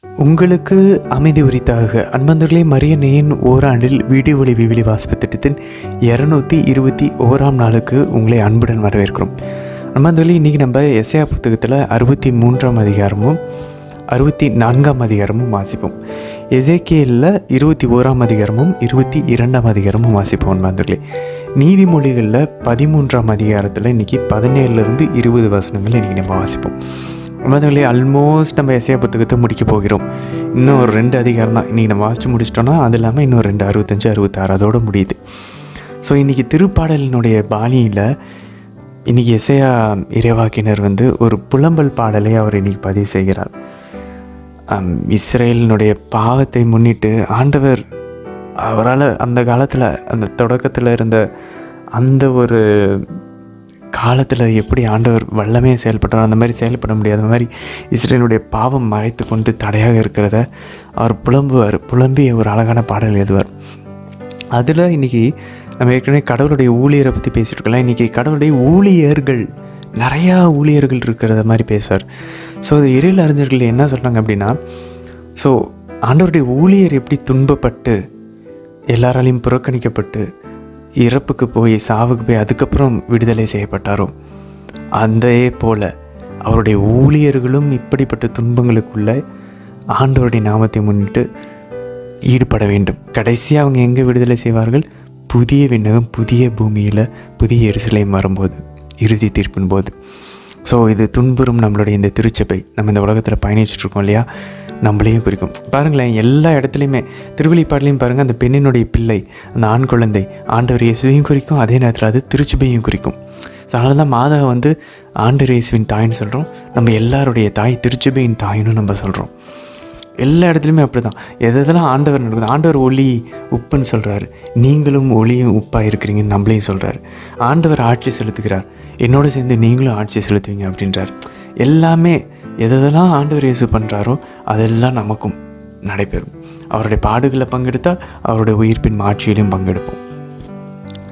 உங்களுக்கு அமைதி உரித்தாக அன்பந்தர்களே, மரியன்னையின் ஓராண்டில் வீடியோ ஒளி விவிலி வாசிப்பு திட்டத்தின் 221ஆம் நாளுக்கு உங்களை அன்புடன் வரவேற்கிறோம். அன்பந்தர்களே, இன்றைக்கி நம்ம எஸ்ஐயா புத்தகத்தில் 63ஆம் அதிகாரமும் 64ஆம் அதிகாரமும் வாசிப்போம். எசேக்கியேலில் 21ஆம் அதிகாரமும் 22ஆம் அதிகாரமும் வாசிப்போம். அன்பந்தர்களே, நீதிமொழிகளில் 13ஆம் அதிகாரத்தில் இன்றைக்கி 17லிருந்து 20 வசனங்கள் இன்றைக்கி நம்ம வாசிப்போம். அன்பர்களே, ஆல்மோஸ்ட் நம்ம எஸ்ஐயா புத்தகத்தை முடிக்க போகிறோம். இன்னும் ஒரு 2 அதிகாரம் தான் இன்றைக்கி நம்ம வாசித்து முடிச்சிட்டோன்னா, அது இல்லாமல் இன்னும் 2 65 66 அதோடு முடியுது. ஸோ இன்றைக்கி திருப்பாடலினுடைய பாணியில் இன்றைக்கி எஸ்ஐயா இறைவாக்கினர் ஒரு புலம்பல் பாடலை அவர் இன்றைக்கி பதிவு செய்கிறார். இஸ்ரேலினுடைய பாவத்தை முன்னிட்டு ஆண்டவர் அவரால் அந்த காலத்தில், அந்த தொடக்கத்தில் இருந்த அந்த ஒரு காலத்தில் எப்படி ஆண்டவர் வல்லமையை செயல்பட்டார், அந்த மாதிரி செயல்பட முடியாத மாதிரி இஸ்ரேலுடைய பாவம் மறைத்து கொண்டு தடையாக இருக்கிறத அவர் புலம்பி ஒரு அழகான பாடல் எழுதுவார். அதில் இன்றைக்கி நம்ம ஏற்கனவே கடவுளுடைய ஊழியரை பற்றி பேசிகிட்டு இருக்கலாம். இன்றைக்கி கடவுளுடைய ஊழியர்கள், நிறையா ஊழியர்கள் இருக்கிறத மாதிரி பேசுவார். ஸோ அது இறையியல் அறிஞர்கள் என்ன சொல்கிறாங்க அப்படின்னா, ஸோ ஆண்டவருடைய ஊழியர் எப்படி துன்பப்பட்டு எல்லாராலையும் புறக்கணிக்கப்பட்டு இறப்புக்கு போய் சாவுக்கு போய் அதுக்கப்புறம் விடுதலை செய்யப்பட்டாரோ, அதே போல் அவருடைய ஊழியர்களும் இப்படிப்பட்ட துன்பங்களுக்குள்ளே ஆண்டவருடைய நாமத்தை முன்னிட்டு ஈடுபட வேண்டும். கடைசியாக அவங்க எங்கே விடுதலை செய்வார்கள்? புதிய விண்ணகம் புதிய பூமியில் புதிய எருசலேம் வரும்போது, இறுதி தீர்ப்பின் போது. ஸோ இது துன்புறும் நம்மளுடைய இந்த திருச்சபை, நம்ம இந்த உலகத்தில் பயணிச்சுட்ருக்கோம் இல்லையா, நம்மளையும் குறிக்கும். பாருங்களேன், எல்லா இடத்துலையுமே திருவெளிப்பாடுலையும் பாருங்கள், அந்த பெண்ணினுடைய பிள்ளை, அந்த ஆண் குழந்தை ஆண்டவர் இயேசுவையும் குறிக்கும், அதே நேரத்தில் அது திருச்சபையும் குறிக்கும். ஸோ அதனால தான் மாதா ஆண்டவர் இயேசுவின் தாயின்னு சொல்கிறோம், நம்ம எல்லாருடைய தாய் திருச்சபையின் தாயின்னு நம்ம சொல்கிறோம். எல்லா இடத்துலையுமே அப்படி தான். எதெல்லாம் ஆண்டவர் நடக்குது, ஆண்டவர் ஒளி உப்புன்னு சொல்கிறாரு, நீங்களும் ஒளியும் உப்பாக இருக்கிறீங்கன்னு நம்மளையும் சொல்கிறாரு. ஆண்டவர் ஆட்சி செலுத்துகிறார், என்னோடு சேர்ந்து நீங்களும் ஆட்சி செலுத்துவீங்க அப்படின்றார். எல்லாமே எதெல்லாம் ஆண்டவர் இயேசு பண்ணுறாரோ அதெல்லாம் நமக்கும் நடைபெறும். அவருடைய பாடுகளில் பங்கெடுத்தால் அவருடைய உயிர்ப்பின் மாட்சியிலையும் பங்கெடுப்போம்.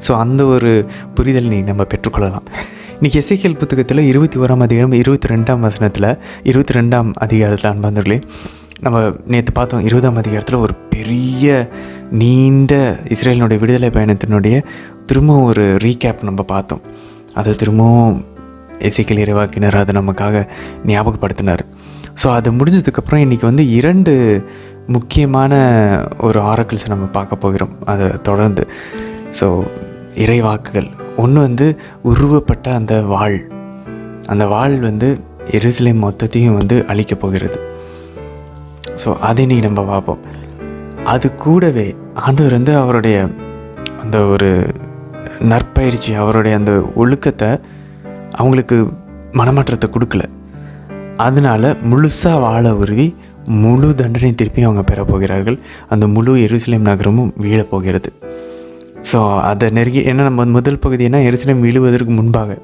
ஸோ அந்த ஒரு புரிதல் நம்ம பெற்றுக்கொள்ளலாம். இன்றைக்கி எசேக்கியேல் புத்தகத்தில் 21ஆம் அதிகாரம் 22ஆம் வசனத்தில் 22ஆம் அதிகாரத்தில் அன்பார்ந்தவர்களே, நம்ம நேற்று பார்த்தோம் 20ஆம் அதிகாரத்தில் ஒரு பெரிய நீண்ட இஸ்ரேலினுடைய விடுதலை பயணத்தினுடைய திரும்பவும் ஒரு ரீகேப் நம்ம பார்த்தோம். அதை திரும்பவும் எசேக்கியேல் இறைவாக்கினர் அதை நமக்காக ஞாபகப்படுத்தினார். ஸோ அது முடிஞ்சதுக்கப்புறம் இன்றைக்கி 2 முக்கியமான ஒரு ஆரக்கிள்ஸை நம்ம பார்க்க போகிறோம். அதை தொடர்ந்து ஸோ இறைவாக்குகள். ஒன்று உருவப்பட்ட அந்த வாள் எருசலேம் மொத்தத்தையும் அழிக்கப் போகிறது. ஸோ அதை இன்றைக்கி நம்ம பார்ப்போம். அது கூடவே ஆண்டவர் அவருடைய அந்த ஒரு நற்பயிற்சி, அவருடைய அந்த ஒழுக்கத்தை அவங்களுக்கு மனமாற்றத்தை கொடுக்கல. அதனால் முழுசாக வாழ உருவி முழு தண்டனை திருப்பி அவங்க பெறப்போகிறார்கள். அந்த முழு எருசலேம் நகரமும் வீழப்போகிறது. ஸோ அதை நெருங்கி, ஏன்னா நம்ம முதல் பகுதினா எருசலேம் விழுவதற்கு முன்பாக,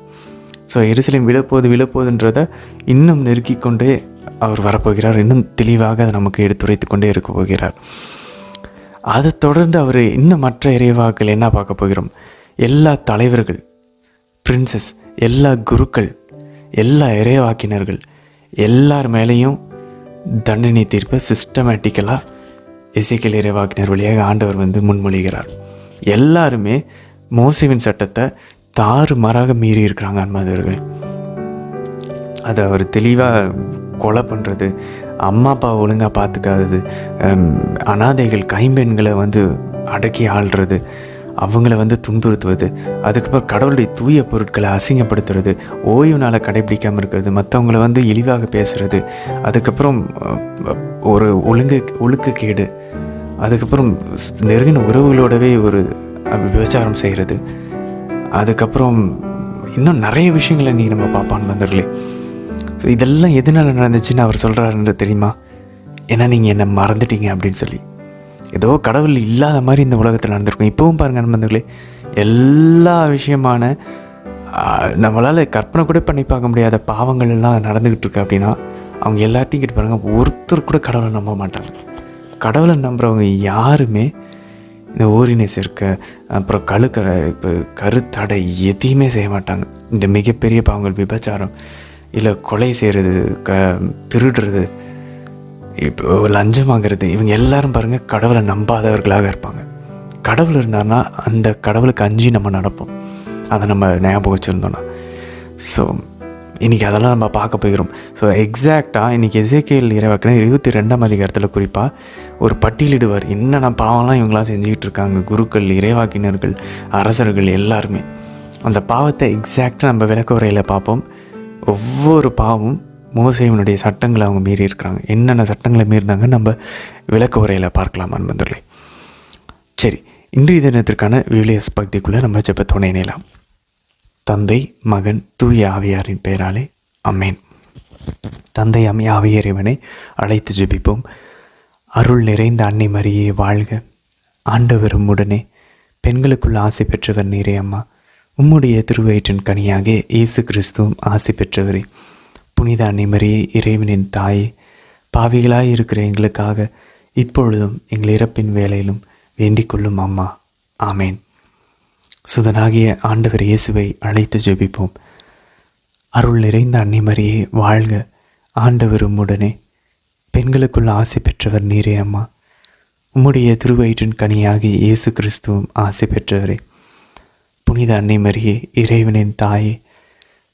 ஸோ எருசலேம் விழப்போகுதுன்றதை இன்னும் நெருக்கி கொண்டே அவர் வரப்போகிறார். இன்னும் தெளிவாக அதை நமக்கு எடுத்துரைத்து கொண்டே இருக்க போகிறார். அதை தொடர்ந்து அவர் இன்னும் மற்ற இறைவாக்கள் என்ன பார்க்க போகிறோம்? எல்லா தலைவர்கள், பிரின்சஸ், எல்லா குருக்கள், எல்லா இறைவாக்கினர்கள் எல்லார் மேலேயும் தண்டனை தீர்ப்பை சிஸ்டமேட்டிக்கலாக எசேக்கியேல் இறைவாக்கினர் வழியாக ஆண்டவர் முன்மொழிகிறார். எல்லாருமே மோசேவின் சட்டத்தை தாறுமாறாக மீறி இருக்கிறாங்க அன்பார்ந்தவர்களே. அதை அவர் தெளிவாக கொலை பண்ணுறது, அம்மா அப்பாவை ஒழுங்காக பார்த்துக்காதது, அனாதைகள் கைம்பெண்களை அடக்கி ஆள்றது, அவங்கள துன்புறுத்துவது, அதுக்கப்புறம் கடவுளுடைய தூய பொருட்களை அசிங்கப்படுத்துறது, ஓய்வு நாளை கடைபிடிக்காமல் இருக்கிறது, மற்றவங்கள இழிவாக பேசுகிறது, அதுக்கப்புறம் ஒரு ஒழுக்கக்கேடு, அதுக்கப்புறம் நெருங்கின உறவுகளோடவே ஒரு விபச்சாரம் செய்கிறது, அதுக்கப்புறம் இன்னும் நிறைய விஷயங்களை நம்ம பார்ப்பான் வந்தர்களே. ஸோ இதெல்லாம் எதனால் நடந்துச்சுன்னு அவர் சொல்கிறாருன்றது தெரியுமா? ஏன்னா நீங்கள் என்னை மறந்துட்டீங்க அப்படின்னு சொல்லி. ஏதோ கடவுள் இல்லாத மாதிரி இந்த உலகத்தில் நடந்திருக்கும். இப்போவும் பாருங்கள் நண்பர்களே, எல்லா விஷயமான நம்மளால் கற்பனை கூட பண்ணி பார்க்க முடியாத பாவங்கள் எல்லாம் நடந்துக்கிட்டு இருக்கு அப்படின்னா, அவங்க எல்லாத்தையும் கிட்ட பாருங்கள், ஒருத்தர் கூட கடவுளை நம்ப மாட்டாங்க. கடவுளை நம்புகிறவங்க யாருமே இந்த ஓரினை சேர்க்க, அப்புறம் இப்போ கருத்தடை எதையுமே செய்ய மாட்டாங்க. இந்த மிகப்பெரிய பாவங்கள், விபச்சாரம், இல்லை கொலை செய்கிறது, திருடுறது, இப்போ லஞ்சம் வாங்குறது, இவங்க எல்லாரும் பாருங்கள் கடவுளை நம்பாதவர்களாக இருப்பாங்க. கடவுள் இருந்தார்னா அந்த கடவுளுக்கு அஞ்சி நம்ம நடப்போம், அதை நம்ம ஞாபகம் வச்சுருந்தோன்னா. ஸோ இன்றைக்கி அதெல்லாம் நம்ம பார்க்க போகிறோம். ஸோ எக்ஸாக்டாக இன்றைக்கி எசேக்கியேல் இறைவாக்கினர் 22ஆம் அதிகாரத்தில் குறிப்பாக ஒரு பட்டியலிடுவார், என்னென்ன பாவம்லாம் இவங்களாம் செஞ்சுக்கிட்டு இருக்காங்க, குருக்கள், இறைவாக்கினர்கள், அரசர்கள் எல்லாருமே. அந்த பாவத்தை எக்ஸாக்டாக நம்ம விளக்க உரையில் பார்ப்போம். ஒவ்வொரு பாவமும் மோசேயினுடைய சட்டங்களை அவங்க மீறி இருக்கிறாங்க. என்னென்ன சட்டங்களை மீறினாங்க நம்ம விளக்க உரையில் பார்க்கலாம் அன்பர்களே. சரி, இன்றைய தினத்திற்கான விவிலியஸ் பகுதிக்குள்ளே நம்ம ஜெபத்தோடு இணையலாம். தந்தை, மகன், தூய ஆவியாரின் பெயராலே அமேன். தந்தை ஆவிய இறைவனை அழைத்து ஜெபிப்போம். அருள் நிறைந்த அன்னை மரியே வாழ்க. ஆண்டவரும் உடனே பெண்களுக்குள் ஆசை பெற்றவர் நீரே அம்மா. உம்முடைய திருவயிற்றின் கனியாக இயேசு கிறிஸ்துவும் ஆசை பெற்றவரே. புனித அன்னை மரியே இறைவனின் தாயே, பாவிகளாய் இருக்கிற எங்களுக்காக இப்பொழுதும் எங்கள் இறப்பின் வேளையிலும் வேண்டிக் கொள்ளும் அம்மா. ஆமேன். சுதனாகிய ஆண்டவர் இயேசுவை அழைத்து ஜெபிப்போம். அருள் நிறைந்த அன்னை மரியே வாழ்க. ஆண்டவரும் உடனே பெண்களுக்குள் ஆசை பெற்றவர் நீரே அம்மா. உம்முடைய திருவயிற்றின் கனியாகி இயேசு கிறிஸ்துவும் ஆசை பெற்றவரே. புனித அன்னை மரியே இறைவனின் தாயே,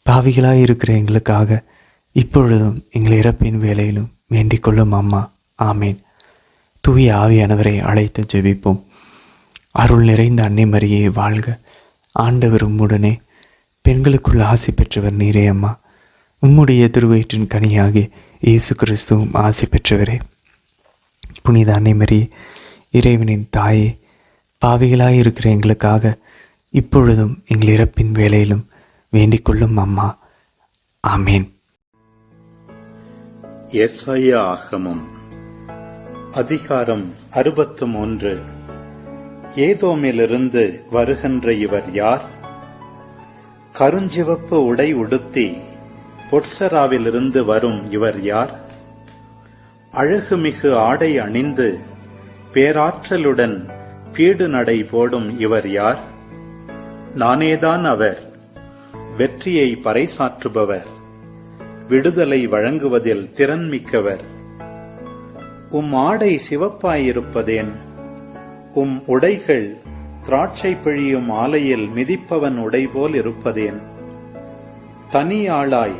பாவிகளாய் இருக்கிற எங்களுக்காக இப்பொழுதும் எங்கள் இறப்பின் வேளையிலும் வேண்டிக் கொள்ளும் அம்மா. ஆமேன். தூய ஆவியானவரை அழைத்து ஜெபிப்போம். அருள் நிறைந்த அன்னை மரியே வாழ்க. ஆண்டவரும் உடனே பெண்களுக்குள் ஆசை பெற்றவர் நீரே அம்மா. உம்முடைய திருவயிற்றின் கனியாகி இயேசு கிறிஸ்துவும் ஆசை பெற்றவரே. புனித அன்னை மரியே இறைவனின் தாயே, பாவிகளாய் இருக்கிற எங்களுக்காக இப்பொழுதும் எங்கள் இறப்பின் வேளையிலும் வேண்டிக் கொள்ளும் அம்மா. ஆமேன். எசாயா ஆகமம் அதிகாரம் 63. ஏதோமிலிருந்து வருகின்ற இவர் யார்? கருஞ்சிவப்பு உடை உடுத்தி பொற்சராவிலிருந்து வரும் இவர் யார்? அழகுமிகு ஆடை அணிந்து பேராற்றலுடன் பீடு நடை போடும் இவர் யார்? நானேதான் அவர், வெற்றியை பறைசாற்றுபவர், விடுதலை வழங்குவதில் திறன்மிக்கவர். உம் ஆடை சிவப்பாயிருப்பதேன்? உம் உடைகள் திராட்சை பிழியும் ஆலையில் மிதிப்பவன் உடை போல் இருப்பதேன்? தனி ஆளாய்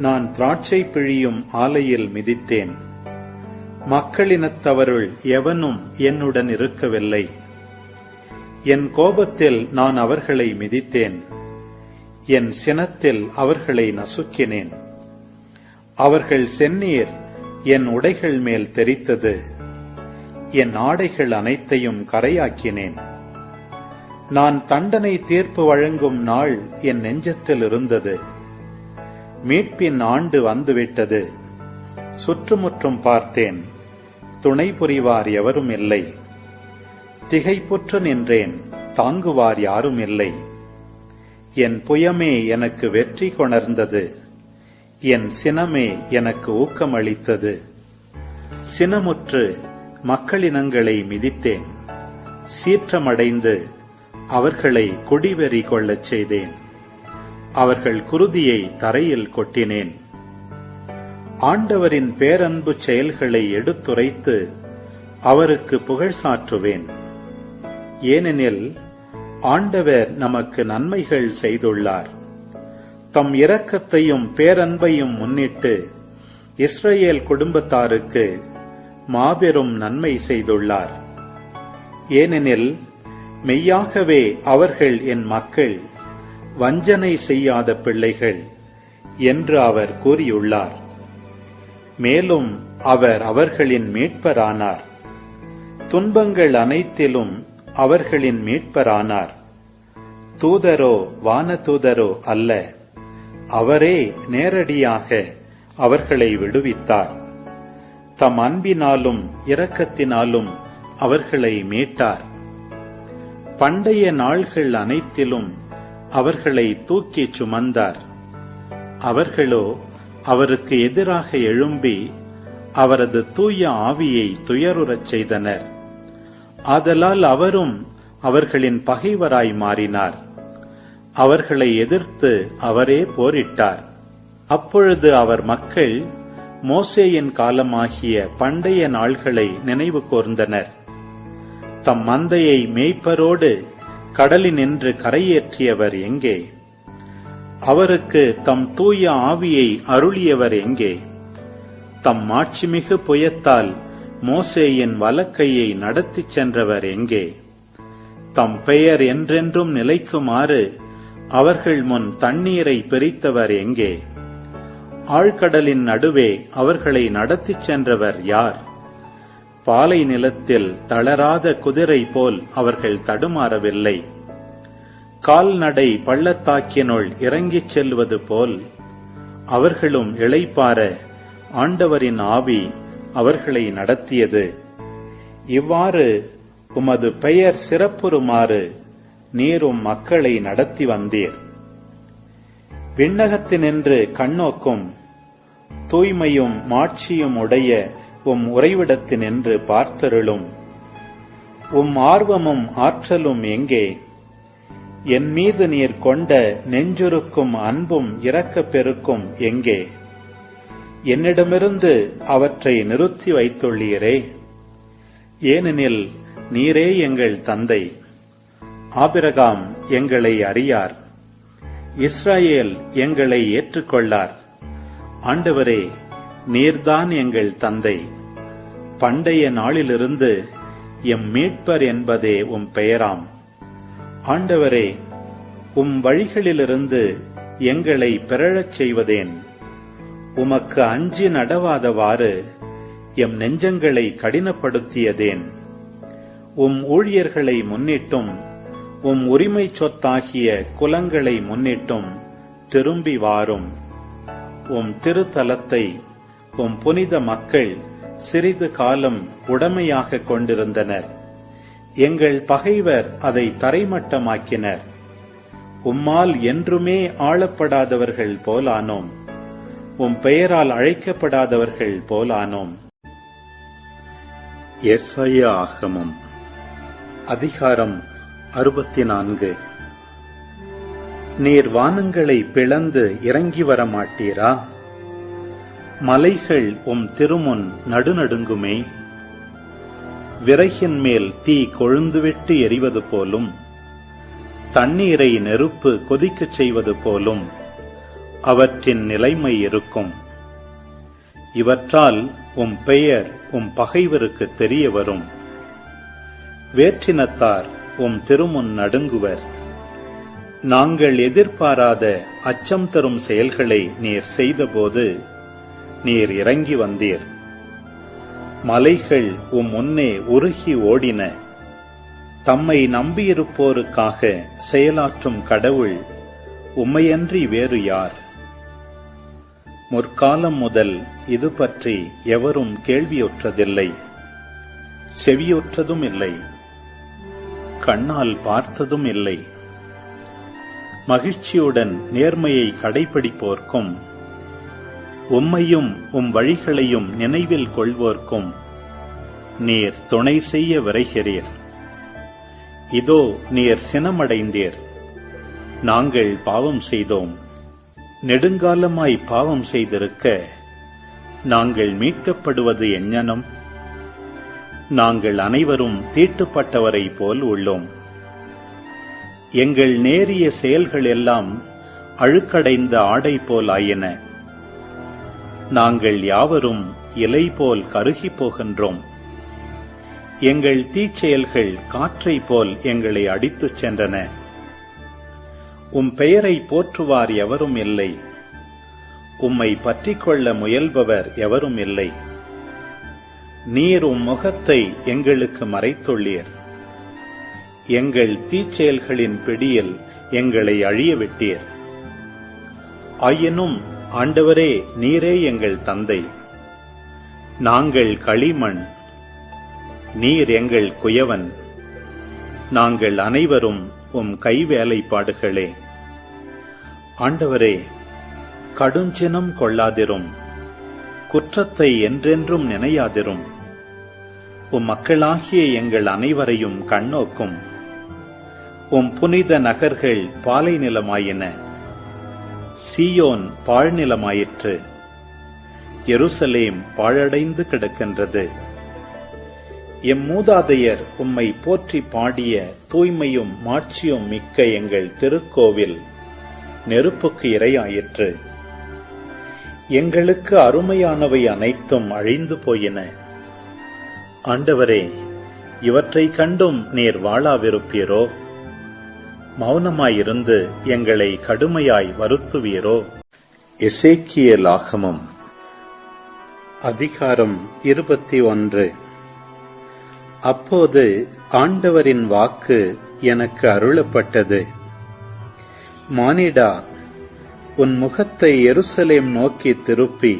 நான் திராட்சை பிழியும் ஆலையில் மிதித்தேன். மக்களினத்தவருள் எவனும் என்னுடன் இருக்கவில்லை. என் கோபத்தில் நான் அவர்களை மிதித்தேன். என் சினத்தில் அவர்களை நசுக்கினேன். அவர்கள் செந்நீர் என் உடைகள் மேல் தெரித்தது. என் ஆடைகள் அனைத்தையும் கரையாக்கினேன். நான் தண்டனை தீர்ப்பு வழங்கும் நாள் என் நெஞ்சத்தில் இருந்தது. மீட்பின் ஆண்டு வந்துவிட்டது. சுற்றுமுற்றும் பார்த்தேன், துணை புரிவார் எவரும் இல்லை. திகைப்புற்று நின்றேன், தாங்குவார் யாரும் இல்லை. என் புயமே எனக்கு வெற்றி கொணர்ந்தது. என் சினமே எனக்கு ஊக்கமளித்தது. சினமுற்று மக்களினங்களை மிதித்தேன். சீற்றமடைந்து அவர்களை குடிவெறி கொள்ளச் செய்தேன். அவர்கள் குருதியை தரையில் கொட்டினேன். ஆண்டவரின் பேரன்பு செயல்களை எடுத்துரைத்து அவருக்கு புகழ் சாற்றுவேன். ஏனெனில் ஆண்டவர் நமக்கு நன்மைகள் செய்துள்ளார். தம் இரக்கத்தையும் பேரன்பையும் முன்னிட்டு இஸ்ரவேல் குடும்பத்தாருக்கு மாபெரும் நன்மை செய்துள்ளார். ஏனெனில் மெய்யாகவே அவர்கள் என் மக்கள், வஞ்சனை செய்யாத பிள்ளைகள் என்று அவர் கூறியுள்ளார். மேலும் அவர் அவர்களின் மீட்பரானார். துன்பங்கள் அனைத்திலும் அவர்களின் மீட்பரானார். தூதரோ வானதூதரோ அல்ல, அவரே நேரடியாக அவர்களை விடுவித்தார். தம் அன்பினாலும் இரக்கத்தினாலும் அவர்களை மீட்டார். பண்டைய நாள்கள் அனைத்திலும் அவர்களை தூக்கிச் சுமந்தார். அவர்களோ அவருக்கு எதிராக எழும்பி அவரது தூய ஆவியை துயருறச் செய்தனர். ஆதலால் அவரும் அவர்களின் பகைவராய் மாறினார். அவர்களை எதிர்த்து அவரே போரிட்டார். அப்பொழுது அவர் மக்கள் மோசேயின் காலமாகிய பண்டைய நாள்களை நினைவு கூர்ந்தனர். தம் மந்தையை மேய்ப்பரோடு கடலினின்று கரையேற்றியவர் எங்கே? அவருக்கு தம் தூய ஆவியை அருளியவர் எங்கே? தம் மாட்சிமிகு புயத்தால் மோசேயின் வலக்கையை நடத்திச் சென்றவர் எங்கே? தம் பெயர் என்றென்றும் நிலைக்குமாறு அவர்கள் முன் தண்ணீரை பிரித்தவர் எங்கே? ஆழ்கடலின் நடுவே அவர்களை நடத்திச் சென்றவர் யார்? பாலை நிலத்தில் தளராத குதிரை போல் அவர்கள் தடுமாறவில்லை. கால்நடை பள்ளத்தாக்கினுள் இறங்கிச் செல்வது போல் அவர்களும் இளைப்பாற ஆண்டவரின் ஆவி அவர்களை நடத்தியது. இவ்வாறு உமது பெயர் சிறப்புறுமாறு நீரும் மக்களை நடத்தி வந்தீர். விண்ணகத்தினின்று கண்ணோக்கும் தூய்மையும் மாட்சியும் உடைய உம் உறைவிடத்தினின்று பார்த்தருளும். உம் ஆர்வமும் ஆற்றலும் எங்கே? என் மீது நீர் கொண்ட நெஞ்சுருக்கும் அன்பும் இரக்கப் பெருக்கும் எங்கே? என்னிடமிருந்து அவற்றை நிறுத்தி வைத்துள்ளீரே. ஏனெனில் நீரே எங்கள் தந்தை. ஆபிரகாம் எங்களை அறியார், இஸ்ராயேல் எங்களை ஏற்றுக்கொள்ளார். ஆண்டவரே, நீர்தான் எங்கள் தந்தை. பண்டைய நாளிலிருந்து எம் மீட்பர் என்பதே உம் பெயராம். ஆண்டவரே, உம் வழிகளிலிருந்து எங்களை பிறழச் செய்வதேன்? உமக்கு அஞ்சி நடவாதவாறு எம் நெஞ்சங்களை கடினப்படுத்தியதேன்? உம் ஊழியர்களை முன்னிட்டும் உம் உரிமை சொத்தாகிய குலங்களை முன்னிட்டும் திரும்பி வாரும். உம் திருத்தலத்தை உம் புனித மக்கள் சிறிது காலம் உடைமையாக கொண்டிருந்தனர். எங்கள் பகைவர் அதை தரைமட்டமாக்கினர். உம்மால் என்றுமே ஆளப்படாதவர்கள் போலானோம். உம் பெயரால் அழைக்கப்படாதவர்கள் போலானோம். எசாயா ஆகமம் அதிகாரம் 64. நீர் வானங்களை பிளந்து இறங்கி வர மாட்டீரா? மலைகள் உம் திருமுன் நடுநடுங்குமே. விறகின் மேல் தீ கொழுந்துவிட்டு எரிவது போலும், தண்ணீரை நெருப்பு கொதிக்கச் செய்வது போலும் அவற்றின் நிலைமை இருக்கும். இவற்றால் உம் பெயர் உம் பகைவருக்கு தெரிய வரும். வேற்றினத்தார் உம் திருமுன் நடுங்குவர். நாங்கள் எதிர்பாராத அச்சம் தரும் செயல்களை நீர் செய்தபோது நீர் இறங்கி வந்தீர். மலைகள் உம் முன்னே உருகி ஓடின. தம்மை நம்பியிருப்போருக்காக செயலாற்றும் கடவுள் உம்மையன்றி வேறு யார்? முற்காலம் முதல் இது பற்றி எவரும் கேள்வியுற்றதில்லை, செவியுற்றதும் இல்லை, கண்ணால் பார்த்ததும் இல்லை. மகிழ்ச்சியுடன் நேர்மையை கடைபிடிப்போர்க்கும் உம்மையும் உம் வழிகளையும் நினைவில் கொள்வோர்க்கும் நீர் துணை செய்ய விரைகிறீர். இதோ நீர் சினமடைந்தீர். நாங்கள் பாவம் செய்தோம். நெடுங்காலமாய் பாவம் செய்திருக்க நாங்கள் மீட்கப்படுவது எஞ்ஞனம்? நாங்கள் அனைவரும் தீட்டுப்பட்டவரை போல் உள்ளோம். எங்கள் நேரிய செயல்கள் எல்லாம் அழுக்கடைந்த ஆடை போல் ஆயின. நாங்கள் யாவரும் இலை போல் கருகிப் போகின்றோம். எங்கள் தீச்செயல்கள் காற்றை போல் எங்களை அடித்துச் சென்றன. உம் பெயரை போற்றுவார் எவரும் இல்லை. உம்மை பற்றிக்கொள்ள முயல்பவர் எவரும் இல்லை. நீர் உம் முகத்தை எங்களுக்கு மறைத்துள்ளீர். எங்கள் தீச்செயல்களின் பிடியில் எங்களை அழியவிட்டீர். ஆயினும் ஆண்டவரே, நீரே எங்கள் தந்தை. நாங்கள் களிமண், நீர் எங்கள் குயவன். நாங்கள் அனைவரும் உம் கைவேலைப்பாடுகளே. ஆண்டவரே, கடுஞ்சினம் கொள்ளாதிரும். குற்றத்தை என்றென்றும் நினையாதிரும். உம் மக்களாகிய எங்கள் அனைவரையும் கண்ணோக்கும். உம் புனித நகர்கள் பாலை நிலமாயின. சீயோன் பாழ்நிலமாயிற்று. எருசலேம் பாழடைந்து கிடக்கின்றது. எம் மூதாதையர் உம்மை போற்றி பாடிய தூய்மையும் மாட்சியும் மிக்க எங்கள் திருக்கோவில் நெருப்புக்கு இரையாயிற்று. எங்களுக்கு அருமையானவை அனைத்தும் அழிந்து போயின. ஆண்டவரே, இவற்றை கண்டும் நீர் வாழாவிருப்பீரோ? மௌனமாயிருந்து எங்களை கடுமையாய் வருத்துவீரோ? எசேக்கியேல் ஆகமம் அதிகாரம் 21. அப்போது ஆண்டவரின் வாக்கு எனக்கு அருளப்பட்டது. மானிடா, உன் முகத்தை எருசலேம் நோக்கி திருப்பி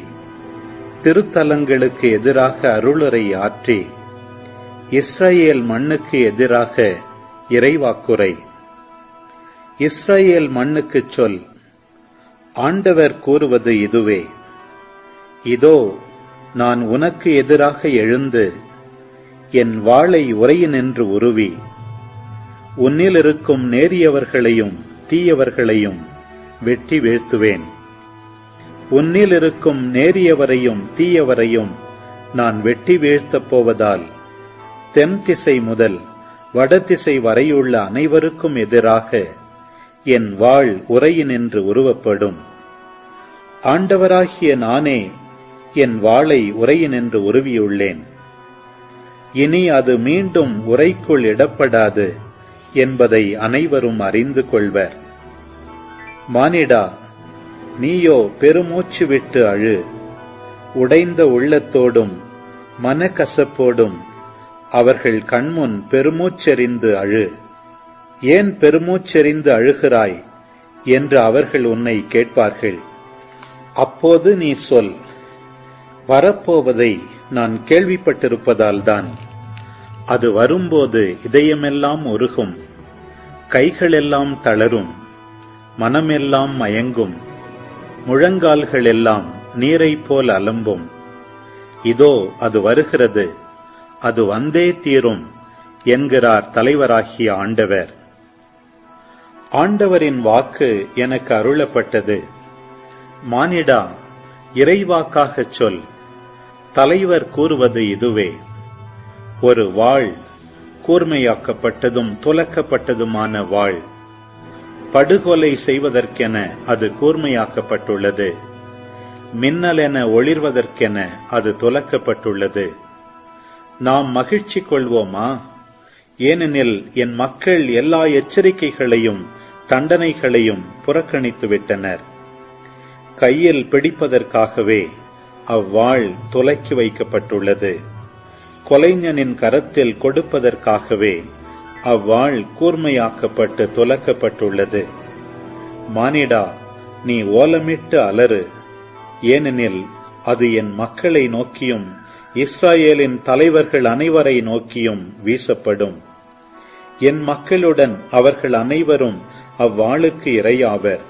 திருத்தலங்களுக்கு எதிராக அருளுரை ஆற்றி இஸ்ரவேல் மண்ணுக்கு எதிராக இறைவாக்குரை. இஸ்ரவேல் மண்ணுக்குச் சொல், ஆண்டவர் கூறுவது இதுவே: இதோ, நான் உனக்கு எதிராக எழுந்து என் வாளை உறையினின்று உருவி உன்னில் இருக்கும் நேரியவர்களையும் தீயவர்களையும் வெட்டி வீழ்த்துவேன். உன்னில் இருக்கும் நேரியவரையும் தீயவரையும் நான் வெட்டி வீழ்த்தப் போவதால் தென் திசை முதல் வடதிசை வரையுள்ள அனைவருக்கும் எதிராக என் வாள் உறையினின்று உருவப்படும். ஆண்டவராகிய நானே என் வாளை உறையினின்று உருவியுள்ளேன். இனி அது மீண்டும் உறைக்குள் இடப்படாது என்பதை அனைவரும் அறிந்து கொள்வர். மானிடா, நீயோ பெருமூச்சு விட்டு அழு. உடைந்த உள்ளத்தோடும் மனக்கசப்போடும் அவர்கள் கண்முன் பெருமூச்செறிந்து அழு. ஏன் பெருமூச்செறிந்து அழுகிறாய் என்று அவர்கள் உன்னை கேட்பார்கள். அப்போது நீ சொல், வரப்போவதை நான் கேள்விப்பட்டிருப்பதால்தான். அது வரும்போது இதயமெல்லாம் உருகும், கைகளெல்லாம் தளரும், மனமெல்லாம் மயங்கும், முழங்கால்கள் எல்லாம் நீரைப் போல் அலம்பும். இதோ அது வருகிறது, அது வந்தே தீரும் என்கிறார் தலைவராகிய ஆண்டவர். ஆண்டவரின் வாக்கு எனக்கு அருளப்பட்டது. மானிடா, இறைவாக்காகச் சொல். தலைவர் கூறுவது இதுவே: ஒரு வாள், கூர்மையாக்கப்பட்டதும் துலக்கப்பட்டதுமான வாள். படுகொலை செய்வதற்கென அது கூர்மையாக்கப்பட்டுள்ளது. மின்னலென ஒளிர்வதற்கென அது துலக்கப்பட்டுள்ளது. நாம் மகிழ்ச்சி கொள்வோமா? ஏனெனில் என் மக்கள் எல்லா எச்சரிக்கைகளையும் தண்டனைகளையும் புறக்கணித்துவிட்டனர். கையில் பிடிப்பதற்காகவே அவ்வாள் துலக்கி வைக்கப்பட்டுள்ளது. கொலைஞனின் கரத்தில் கொடுப்பதற்காகவே அவ்வாள் கூர்மையாக்கப்பட்டு துலக்கப்பட்டுள்ளது. மானிடா, நீ ஓலமிட்டு அலறு. ஏனெனில் அது என் மக்களை நோக்கியும் இஸ்ராயேலின் தலைவர்கள் அனைவரை நோக்கியும் வீசப்படும். என் மக்களுடன் அவர்கள் அனைவரும் அவ்வாளுக்கு இரையாவர்.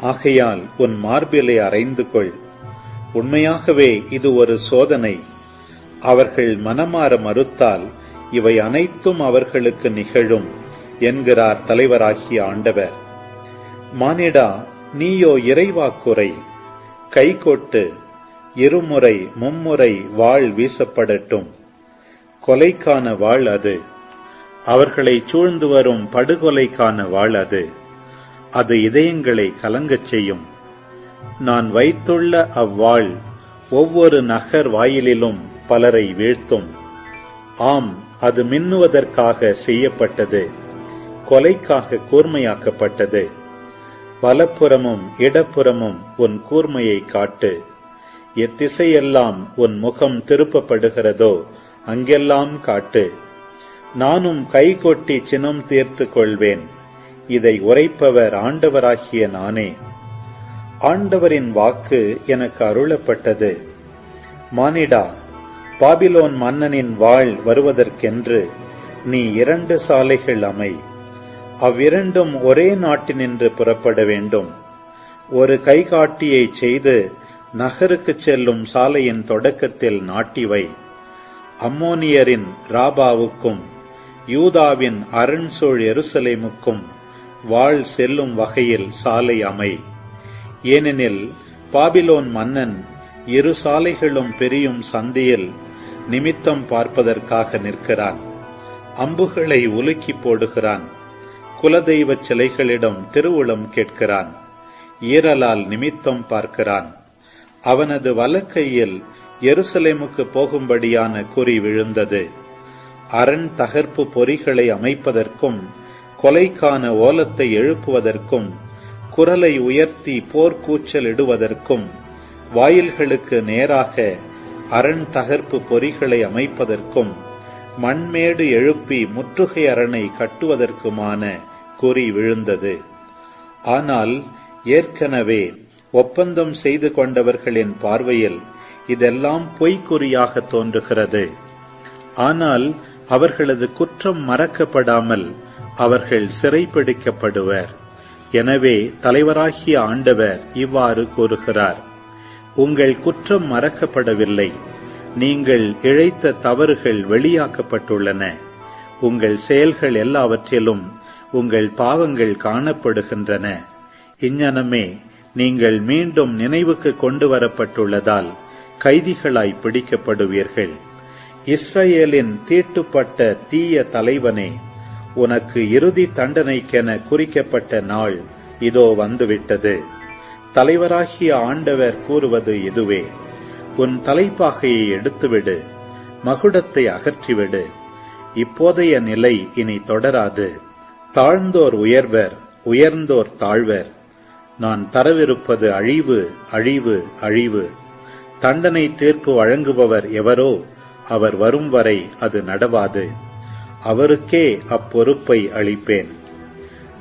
ஆகையால் உன் மார்பிலை அறைந்து கொள். உண்மையாகவே இது ஒரு சோதனை. அவர்கள் மனமாற மறுத்தால் இவை அனைத்தும் அவர்களுக்கு நிகழும் என்கிறார் தலைவராகிய ஆண்டவர். மானிடா, நீயோ இறைவாக்குரை. கைகொட்டு, இருமுறை மும்முறை வாள் வீசப்படட்டும். கொலைக்கான வாள் அது. அவர்களை சூழ்ந்து வரும் படுகொலைக்கான வாள் அது. அது இதயங்களை கலங்கச் செய்யும். நான் வைத்துள்ள அவ்வாள் ஒவ்வொரு நகர் வாயிலிலும் பலரை வீழ்த்தும். ஆம், அது மின்னுவதற்காக செய்யப்பட்டது, கொலைக்காக கூர்மையாக்கப்பட்டது. வலப்புறமும் இடப்புறமும் உன் கூர்மையை காட்டு. எத்திசையெல்லாம் உன் முகம் திருப்பப்படுகிறதோ அங்கெல்லாம் காட்டு. நானும் கை கொட்டி சினம் தீர்த்து கொள்வேன். இதை உரைப்பவர் ஆண்டவராகிய நானே. ஆண்டவரின் வாக்கு எனக்கு அருளப்பட்டது. மானிடா, பாபிலோன் மன்னனின் வாள் வருவதற்கென்று நீ 2 சாலைகள் அமை. அவ்விரண்டும் ஒரே நாட்டினின்று புறப்பட வேண்டும். ஒரு கைகாட்டியை செய்து நகருக்கு செல்லும் சாலையின் தொடக்கத்தில் நாட்டிவை. அம்மோனியரின் ராபாவுக்கும் யூதாவின் அரண்சூழ் எருசலேமுக்கும் வாள் செல்லும் வகையில் சாலை அமை. ஏனெனில் பாபிலோன் மன்னன் இரு சாலைகளும் பிரியும் சந்தியில் நிமித்தம் பார்ப்பதற்காக நிற்கிறான். அம்புகளை உலுக்கி போடுகிறான். குலதெய்வ சிலைகளிடம் திருவுளம் கேட்கிறான். ஈரலால் நிமித்தம் பார்க்கிறான். அவனது வலக்கையில் எருசலேமுக்கு போகும்படியான குறி விழுந்தது. அரண் தகர்ப்பு பொறிகளை அமைப்பதற்கும் கொலைக்கான ஓலத்தை எழுப்புவதற்கும் குரலை உயர்த்தி போர்க்கூச்சல் இடுவதற்கும் வாயில்களுக்கு நேராக அரண் தகர்ப்பு பொறிகளை அமைப்பதற்கும் மண்மேடு எழுப்பி முற்றுகை அரணை கட்டுவதற்குமான குறி விழுந்தது. ஆனால் ஏற்கனவே ஒப்பந்தம் செய்து கொண்டவர்களின் பார்வையில் இதெல்லாம் பொய்க்குறியாக தோன்றுகிறது. ஆனால் அவர்களது குற்றம் மறக்கப்படாமல் அவர்கள் சிறைப்பிடிக்கப்படுவர். எனவே தலைவராகிய ஆண்டவர் இவ்வாறு கூறுகிறார்: உங்கள் குற்றம் மறக்கப்படவில்லை. நீங்கள் இழைத்த தவறுகள் வெளியாக்கப்பட்டுள்ளன. உங்கள் செயல்கள் எல்லாவற்றிலும் உங்கள் பாவங்கள் காணப்படுகின்றன. இஞ்ஞனமே நீங்கள் மீண்டும் நினைவுக்கு கொண்டு வரப்பட்டுள்ளதால் கைதிகளாய் பிடிக்கப்படுவீர்கள். இஸ்ரவேலின் தீட்டுப்பட்ட தீய தலைவனே, உனக்கு இறுதி தண்டனைக்கென குறிக்கப்பட்ட நாள் இதோ வந்துவிட்டது. தலைவராகிய ஆண்டவர் கூறுவது இதுவே: உன் தலைப்பாகையை எடுத்துவிடு, மகுடத்தை அகற்றிவிடு. இப்போதைய நிலை இனி தொடராது. தாழ்ந்தோர் உயர்வர், உயர்ந்தோர் தாழ்வர். நான் தரவிருப்பது அழிவு, அழிவு, அழிவு. தண்டனை தீர்ப்பு வழங்குபவர் எவரோ அவர் வரும் வரை அது நடவாது. அவருக்கே அப்பொறுப்பை அளிப்பேன்.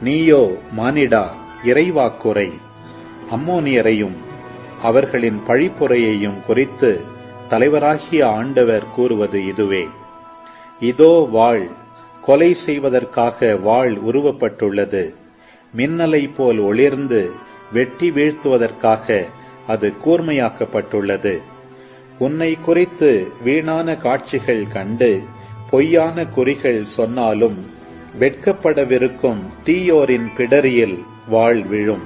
நீயோ மானிடா, இறைவாக்குரை. அம்மோனியரையும் அவர்களின் பழிப்புரையையும் குறித்து தலைவராகிய ஆண்டவர் கூறுவது இதுவே: இதோ வாள், கொலை செய்வதற்காக வாள் உருவப்பட்டுள்ளது. மின்னலை போல் ஒளிர்ந்து வெட்டி வீழ்த்துவதற்காக அது கூர்மையாக்கப்பட்டுள்ளது. உன்னை குறித்து வீணான காட்சிகள் கண்டு பொய்யான குறிகள் சொன்னாலும் வெட்கப்படவிருக்கும் தீயோரின் பிடரியில் வாள் விழும்.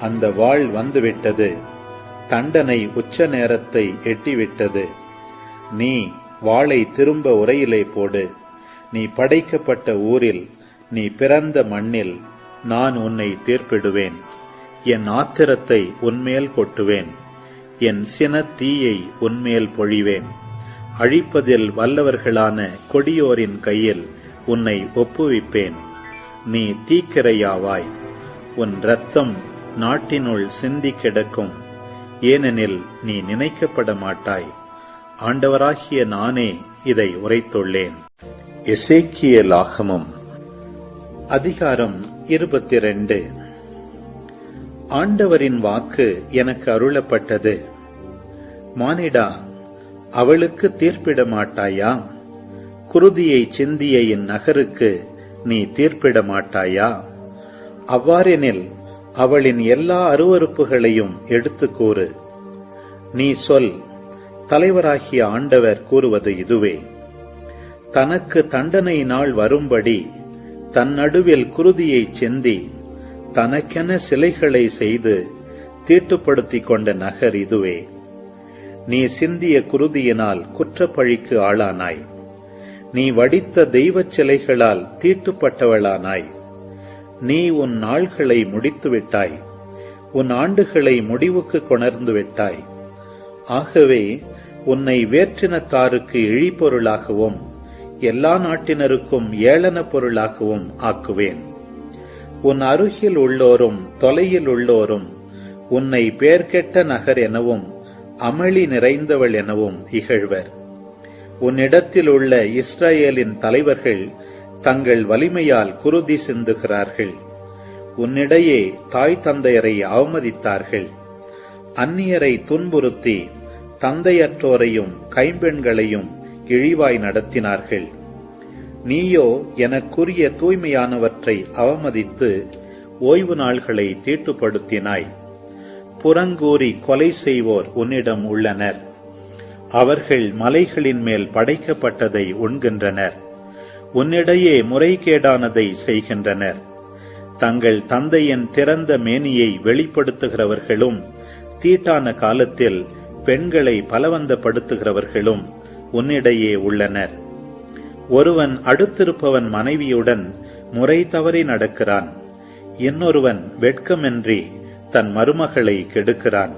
அந்த வாள் வந்துவிட்டது. தண்டனை உச்ச நேரத்தை எட்டிவிட்டது. நீ வாளை திரும்ப உரையிலே போடு. நீ படைக்கப்பட்ட ஊரில், நீ பிறந்த மண்ணில் நான் உன்னை தீர்ப்பிடுவேன். என் ஆத்திரத்தை உன்மேல் கொட்டுவேன். என் சினத் தீயை உன்மேல் பொழிவேன். அழிப்பதில் வல்லவர்களான கொடியோரின் கையில் உன்னை ஒப்புவிப்பேன். நீ தீக்கிரையாவாய். உன் இரத்தம் நாட்டினுள் சிந்தி கிடக்கும். ஏனெனில் நீ நினைக்கப்பட மாட்டாய். ஆண்டவராகிய நானே இதை உரைத்துள்ளேன். எசேக்கியேல் ஆகமம் அதிகாரம் 22. ஆண்டவரின் வாக்கு எனக்கு அருளப்பட்டது: மானிடா, அவளுக்கு தீர்ப்பிட மாட்டாயா? குருதியை சிந்திய என் நகருக்கு நீ தீர்ப்பிட மாட்டாயா? அவ்வாறெனில் அவளின் எல்லா அருவருப்புகளையும் எடுத்து கூறு. நீ சொல்: தலைவராகிய ஆண்டவர் கூறுவது இதுவே: தனக்கு தண்டனை நாள் வரும்படி தன் நடுவில் குருதியை சிந்தி தனக்கென சிலைகளை செய்து தீட்டுப்படுத்திக் கொண்ட நகர் இதுவே. நீ சிந்திய குருதியினால் குற்றப்பழிக்கு ஆளானாய். நீ வடித்த தெய்வச் சிலைகளால் தீட்டுப்பட்டவளானாய். நீ உன் நாள்களை முடித்துவிட்டாய். உன் ஆண்டுகளை முடிவுக்கு கொணர்ந்து விட்டாய். ஆகவே உன்னை வேற்றினத்தாருக்கு இழிபொருளாகவும் எல்லா நாட்டினருக்கும் ஏளன பொருளாகவும் ஆக்குவேன். உன் அருகில் உள்ளோரும் தொலையில் உள்ளோரும் உன்னை பேர்கெட்ட நகர் எனவும் அமளி நிறைந்தவள் எனவும் இகழ்வர். உன்னிடத்தில் உள்ள இஸ்ரவேலின் தலைவர்கள் தங்கள் வலிமையால் குருதி சிந்துகிறார்கள். உன்னிடையே தாய் தந்தையரை அவமதித்தார்கள். அந்நியரை துன்புறுத்தி தந்தையற்றோரையும் கைம்பெண்களையும் இழிவாய் நடத்தினார்கள். நீயோ எனக்குரிய தூய்மையானவற்றை அவமதித்து ஓய்வு நாள்களை தீட்டுப்படுத்தினாய். புறங்கூறி கொலை செய்வோர் உன்னிடம் உள்ளனர். அவர்கள் மலைகளின் மேல் படைக்கப்பட்டதை உண்கின்றனர். உன்னிடையே முறைகேடானதை செய்கின்றனர். தங்கள் தந்தையின் திறந்த மேனியை வெளிப்படுத்துகிறவர்களும் தீட்டான காலத்தில் பெண்களை பலவந்தப்படுத்துகிறவர்களும் உன்னிடையே உள்ளனர். ஒருவன் அடுத்திருப்பவன் மனைவியுடன் முறை தவறி நடக்கிறான். இன்னொருவன் வெட்கமின்றி தன் மருமகளை கெடுக்கிறான்.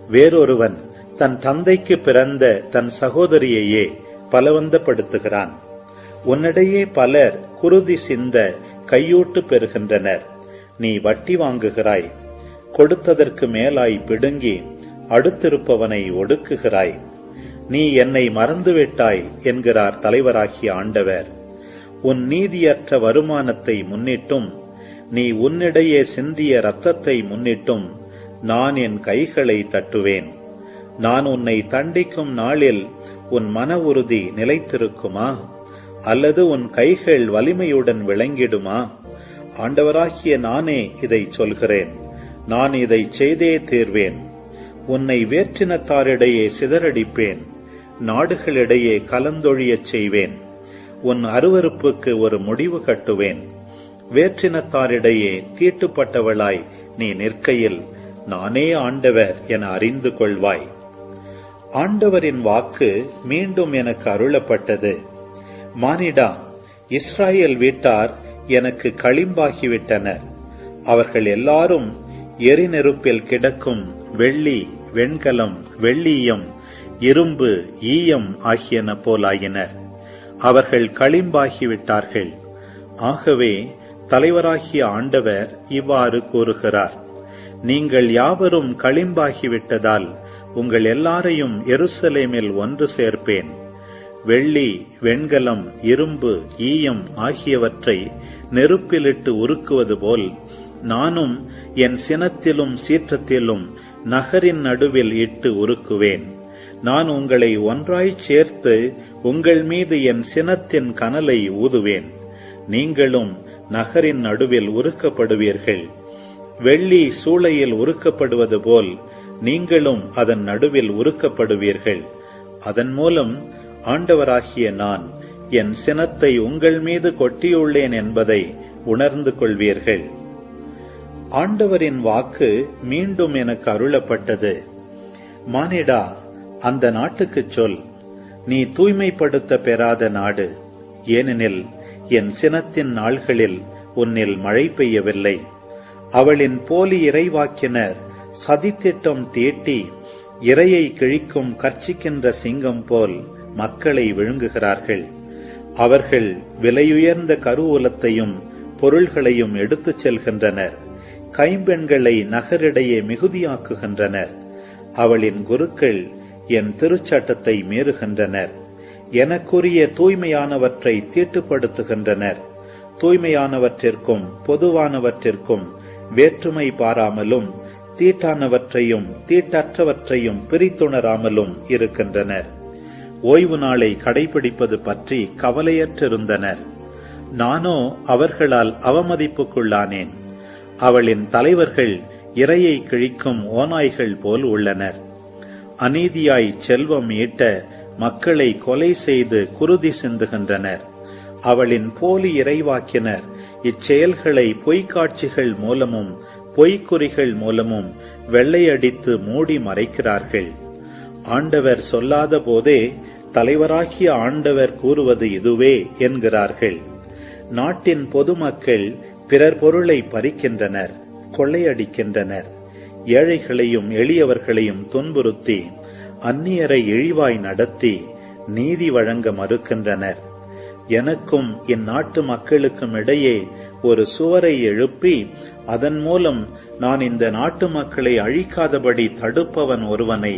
வேறொருவன் தன் தந்தைக்கு பிறந்த தன் சகோதரியையே பலவந்தப்படுத்துகிறான். உன்னிடையே பலர் குருதி சிந்த கையூட்டு பெறுகின்றனர். நீ வட்டி வாங்குகிறாய். கொடுத்ததற்கு மேலாய் பிடுங்கி அடுத்திருப்பவனை ஒடுக்குகிறாய். நீ என்னை மறந்துவிட்டாய் என்கிறார் தலைவராகிய ஆண்டவர். உன் நீதியற்ற வருமானத்தை முன்னிட்டும் நீ உன்னிடையே சிந்திய இரத்தத்தை முன்னிட்டும் நான் என் கைகளை தட்டுவேன். நான் உன்னை தண்டிக்கும் நாளில் உன் மன உறுதி நிலைத்திருக்குமா? அல்லது உன் கைகள் வலிமையுடன் விளங்கிடுமா? ஆண்டவராகிய நானே இதை சொல்கிறேன். நான் இதை செய்தே தீர்வேன். உன்னை வேற்றினத்தாரிடையே சிதறடிப்பேன். நாடுகளிடையே கலந்தொழியச் செய்வேன். உன் அருவருப்புக்கு ஒரு முடிவு கட்டுவேன். வேற்றினத்தாரிடையே தீட்டுப்பட்டவளாய் நீ நிற்கையில் நானே ஆண்டவர் என அறிந்து கொள்வாய். ஆண்டவரின் வாக்கு மீண்டும் எனக்கு அருளப்பட்டது. மானிடா, இஸ்ராயேல் வீட்டார் எனக்கு களிம்பாகிவிட்டனர். அவர்கள் எல்லாரும் எரிநெருப்பில் கிடக்கும் வெள்ளி, வெண்கலம், வெள்ளீயம், இரும்பு, ஈயம் ஆகியன போலாயினர். அவர்கள் களிம்பாகிவிட்டார்கள். ஆகவே தலைவராகிய ஆண்டவர் இவ்வாறு கூறுகிறார்: நீங்கள் யாவரும் களிம்பாகிவிட்டதால் உங்கள் எல்லாரையும் எருசலேமில் ஒன்று சேர்ப்பேன். வெள்ளி, வெண்கலம், இரும்பு, ஈயம் ஆகியவற்றை நெருப்பிலிட்டு உருக்குவது போல் நானும் என் சினத்திலும் சீற்றத்திலும் நகரின் நடுவில் இட்டு உருக்குவேன். நான் உங்களை ஒன்றாய்ச் சேர்த்து உங்கள் மீது என் சினத்தின் கனலை ஊதுவேன். நீங்களும் நகரின் நடுவில் உருக்கப்படுவீர்கள். வெள்ளி சூளையில் உருக்கப்படுவது போல் நீங்களும் அதன் நடுவில் உருக்கப்படுவீர்கள். அதன் மூலம் ஆண்டவராகிய நான் என் சினத்தை உங்கள் மீது கொட்டியுள்ளேன் என்பதை உணர்ந்து கொள்வீர்கள். ஆண்டவரின் வாக்கு மீண்டும் எனக்கு அருளப்பட்டது. மானிடா, அந்த நாட்டுக்குச் சொல், நீ தூய்மைப்படுத்த பெறாத நாடு. ஏனெனில் என் சினத்தின் நாள்களில் உன்னில் மழை பெய்யவில்லை. அவளின் போலி இறைவாக்கினர் சதித்திட்டம் தீட்டி இரையை கிழிக்கும் கர்ச்சிக்கின்ற சிங்கம் போல் மக்களை விழுங்குகிறார்கள். அவர்கள் விலையுயர்ந்த கருவூலத்தையும் பொருள்களையும் எடுத்துச் செல்கின்றனர். கைம்பெண்களை நகரிடையே மிகுதியாக்குகின்றனர். அவளின் குருக்கள் என் திருச்சட்டத்தை மீறுகின்றனர். எனக்குரிய தூய்மையானவற்றை தீட்டுப்படுத்துகின்றனர். தூய்மையானவற்றிற்கும் பொதுவானவற்றிற்கும் வேற்றுமை பாராமலும் தீட்டானவற்றையும் தீட்டற்றவற்றையும் பிரித்துணராமலும் இருக்கின்றனர். ஓய்வு நாளை கடைபிடிப்பது பற்றி கவலையற்றிருந்தனர். நானோ அவர்களால் அவமதிப்புக்குள்ளானேன். அவளின் தலைவர்கள் இரையை கிழிக்கும் ஓநாய்கள் போல் உள்ளனர். அநீதியாய் செல்வம் ஈட்ட மக்களை கொலை செய்து குருதி சிந்துகின்றனர். அவளின் போலி இறைவாக்கினர் இச்செயல்களை பொய்க்காட்சிகள் மூலமும் பொய்க்குறிகள் மூலமும் வெள்ளையடித்து மூடி மறைக்கிறார்கள். ஆண்டவர் சொல்லாத போதே தலைவராகிய ஆண்டவர் கூறுவது இதுவே என்கிறார்கள். நாட்டின் பொதுமக்கள் பிறர் பொருளை பறிக்கின்றனர், கொள்ளையடிக்கின்றனர். ஏழைகளையும் எளியவர்களையும் துன்புறுத்தி அந்நியரை இழிவாய் நடத்தி நீதி வழங்க மறுக்கின்றனர். எனக்கும் இந்நாட்டு மக்களுக்கும் இடையே ஒரு சுவரை எழுப்பி அதன் மூலம் நான் இந்த நாட்டு மக்களை அழிக்காதபடி தடுப்பவன் ஒருவனை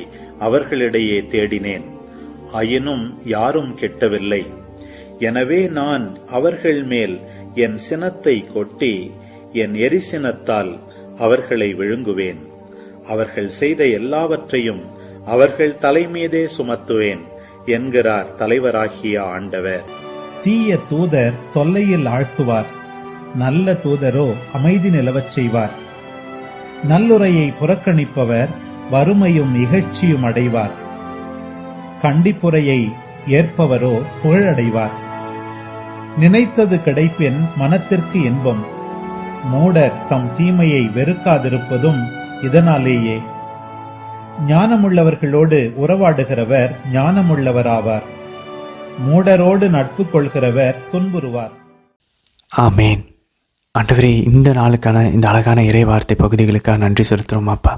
அவர்களிடையே தேடினேன். ஆயினும் யாரும் கிட்டவில்லை. எனவே நான் அவர்கள் மேல் என் சினத்தை கொட்டி என் எரிசினத்தால் அவர்களை விழுங்குவேன். அவர்கள் செய்த எல்லாவற்றையும் அவர்கள் தலைமீதே சுமத்துவேன் என்கிறார் தலைவராகிய ஆண்டவர். தீய தூதர் தொல்லையில் ஆழ்த்துவார், நல்ல தூதரோ அமைதி நிலவச் செய்வார். நல்லுரையை புறக்கணிப்பவர் வறுமையும் இகழ்ச்சியும் அடைவார். கண்டிப்புரையை ஏற்பவரோ புகழடைவார். நினைத்தது கிடைப்பின் மனத்திற்கு இன்பம். மூடர் தம் தீமையை வெறுக்காதிருப்பதும் இதனாலேயே. ஞானமுள்ளவர்களோடு உறவாடுகிறவர் ஞானமுள்ளவராவார். மூடரோடு நட்பு கொள்கிறவர் துன்புறுவார். ஆமேன். ஆண்டவரே, இந்த நாளுக்கான இந்த அழகான இறை வார்த்தை பகுதிகளுக்காக நன்றி செலுத்துகிறோம் அப்பா.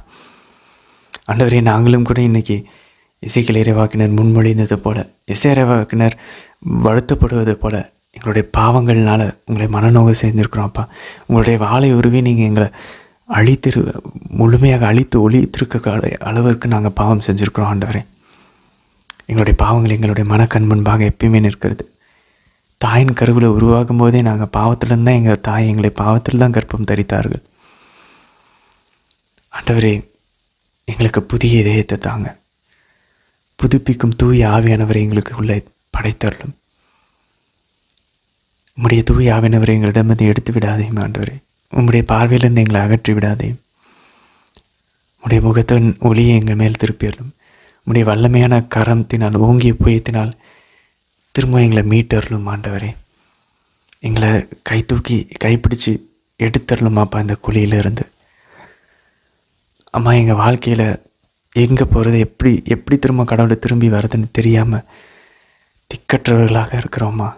ஆண்டவரே, நாங்களும் கூட இன்னைக்கு எசேக்கியேல் இறைவாக்கினர் முன்மொழிந்தது போல, எசேக்கியேல் இறைவாக்கினர் வருத்தப்படுவது போல எங்களுடைய பாவங்கள்னால உங்களை மனநோக சேர்ந்திருக்கிறோம் அப்பா. உங்களுடைய வாளை உருவி நீங்கள் எங்களை முழுமையாக அழித்து ஒளித்திருக்க அளவிற்கு நாங்கள் பாவம் செஞ்சுருக்கிறோம் ஆண்டவரே. எங்களுடைய பாவங்கள் எங்களுடைய மனக்கண் முன்பாக எப்பயுமே நிற்கிறது. தாயின் கருவில் உருவாகும் போதே நாங்கள் பாவத்திலிருந்து தான் எங்கள் தாய் எங்களை பாவத்தில் தான் கர்ப்பம் தரித்தார்கள். ஆண்டவரே, எங்களுக்கு புதிய இதயத்தை தாங்க, புதுப்பிக்கும் தூய ஆவியானவரை எங்களுக்கு உள்ளே படைத்தரலும். உம்முடைய தூய ஆவியானவரை எங்களிடமிருந்து எடுத்து விடாதையும் ஆண்டவரே. உம்முடைய பார்வையிலிருந்து எங்களை அகற்றி விடாதையும். உம்முடைய முகத்தின் ஒளியை எங்கள் மேல் திருப்பியலும். உம்முடைய வல்லமையான கரத்தினால் ஓங்கிய புயத்தினால் திரும்ப எங்களை மீட்டரலும் ஆண்டவரே. எங்களை கைப்பிடிச்சு எடுத்துடலுமாப்பா இந்த குழியிலிருந்து. அம்மா, எங்கள் வாழ்க்கையில் எங்கே போகிறது, எப்படி திரும்ப கடவுளை திரும்பி வர்றதுன்னு தெரியாமல் திக்கற்றவர்களாக இருக்கிறோம்மா.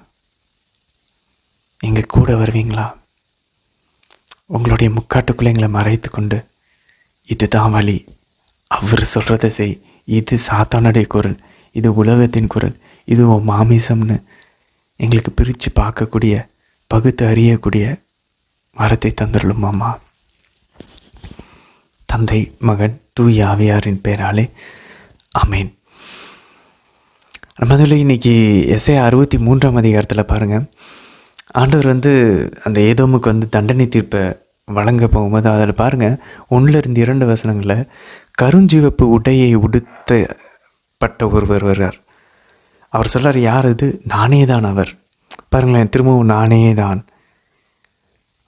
எங்கள் கூட வருவீங்களா? உங்களுடைய முக்காட்டுக்குள்ளே எங்களை மறைத்து கொண்டு, இதுதான் வழி, அவர் சொல்கிறத செய், இது சாத்தானுடைய குரல், இது உலகத்தின் குரல், இது உன் மாமிசம்னு எங்களுக்கு பிரித்து பார்க்கக்கூடிய, பகுத்து அறியக்கூடிய வரத்தை தந்துடலும் அம்மா. தந்தை, மகன், தூய ஆவியாரின் பெயராலே ஆமேன். முதல்ல இன்னைக்கு எஸ்ஐயா 63ஆம் அதிகாரத்தில் பாருங்கள், ஆண்டவர் அந்த ஏதோமுக்கு தண்டனை தீர்ப்பை வழங்க போகும்போது அதில் பாருங்கள், 1-2 வசனங்களில் கருஞ்சிவப்பு உடையை உடுத்தப்பட்ட ஒருவர் வர்றார். அவர் சொல்கிறார், யார் இது? நானே தான் அவர். பாருங்களேன், திரும்பவும் நானே தான்.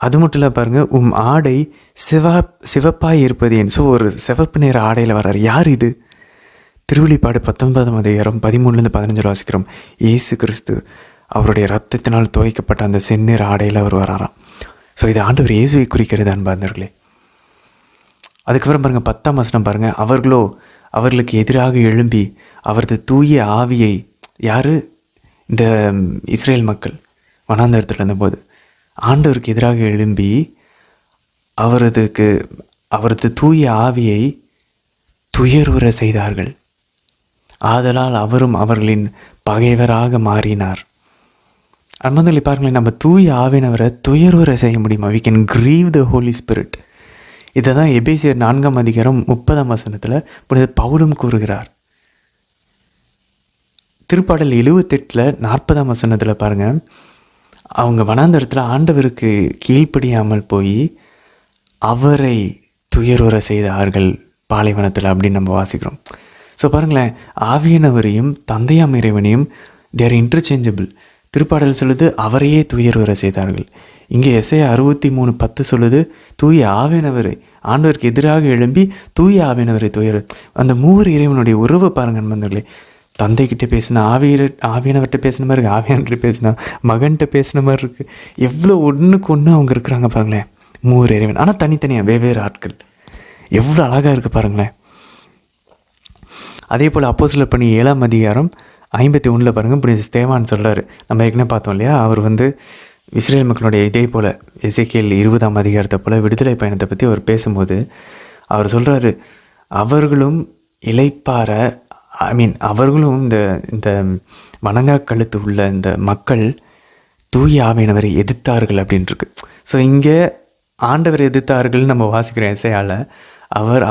அது மட்டும் இல்லை பாருங்கள், ஆடை சிவப்பாய் இருப்பது ஏன்? ஸோ ஒரு சிவப்பு நேர ஆடையில் வர்றார். யார் இது? திருவெளிப்பாடு 19ஆம் அதிகாரம் 13-15 வாசிக்கிறோம். இயேசு கிறிஸ்து அவருடைய இரத்தத்தினால் துவைக்கப்பட்ட அந்த செந்நிற ஆடையில் அவர் வராராம். ஸோ இது ஆண்டவர் இயேசுவை குறிக்கிறது அன்பார்ந்தவர்களே. அதுக்கப்புறம் பாருங்கள் 10ஆம் வசனம் பாருங்கள், அவர்களுக்கு எதிராக எழும்பி அவரது தூய ஆவியை, யார்? இந்த இஸ்ரேல் மக்கள் வனாந்தரத்தில் இருந்தபோது ஆண்டவருக்கு எதிராக எழும்பி அவரது தூய ஆவியை துயருற செய்தார்கள். ஆதலால் அவரும் அவர்களின் பகைவராக மாறினார். அன்பந்தலை பாருங்களேன், நம்ம தூய ஆவினவரை துயருற செய்ய முடியுமா? we can grieve the Holy Spirit. இதை தான் எபேசியர் 4ஆம் அதிகாரம் 30ஆம் வசனத்தில் புனித பவுலும் கூறுகிறார். திருப்பாடல் 78 40ஆம் வசனத்தில் பாருங்கள், அவங்க வனாந்தரத்தில் ஆண்டவருக்கு கீழ்ப்படியாமல் போய் அவரை துயருற செய்தார்கள் பாலைவனத்தில் அப்படின்னு நம்ம வாசிக்கிறோம். ஸோ பாருங்களேன், ஆவியானவரையும் தந்தையாம் இறைவனையும் தேர் இன்டர்சேஞ்சபிள். திருப்பாடல் சொல்லுது அவரையே துயருற செய்தார்கள். இங்கே எஸ்ஐயா 63:10 சொல்லுது தூய ஆவியானவரை, ஆண்டவருக்கு எதிராக எழும்பி தூய ஆவியானவரை துயர். அந்த மூவர் இறைவனுடைய உறவை பாருங்கள் நண்பர்களே. தந்தைக்கிட்ட பேசினா ஆவியானவர்கிட்ட பேசின மாதிரி இருக்குது, ஆவியானவர்கிட்ட பேசினா மகன்கிட்ட பேசின மாதிரி இருக்குது. எவ்வளோ ஒன்றுக்கு ஒன்று அவங்க இருக்கிறாங்க பாருங்களேன், மூவர் இறைவன். ஆனால் தனித்தனியாக வெவ்வேறு ஆட்கள். எவ்வளோ அழகாக இருக்குது பாருங்களேன். அதே போல் அப்போஸ்தலர் பணி 7ஆம் அதிகாரம் 51 பாருங்கள், புனித ஸ்தேவான் சொல்கிறார். நம்ம ஏற்கனவே பார்த்தோம் இல்லையா, அவர் இஸ்ரேல் மக்களுடைய இதே போல் எசேக்கியேல் 20ஆம் அதிகாரத்தை போல் விடுதலை பயணத்தை பற்றி அவர் பேசும்போது அவர் சொல்கிறாரு, அவர்களும் இளைப்பாற அவர்களும் இந்த வணங்கா கழுத்து உள்ள இந்த மக்கள் தூய ஆவியானவரை எதிர்த்தார்கள் அப்படின்ட்டுருக்கு. ஸோ இங்கே ஆண்டவரை எதிர்த்தார்கள் நம்ம வாசிக்கிறோம் எசையால்.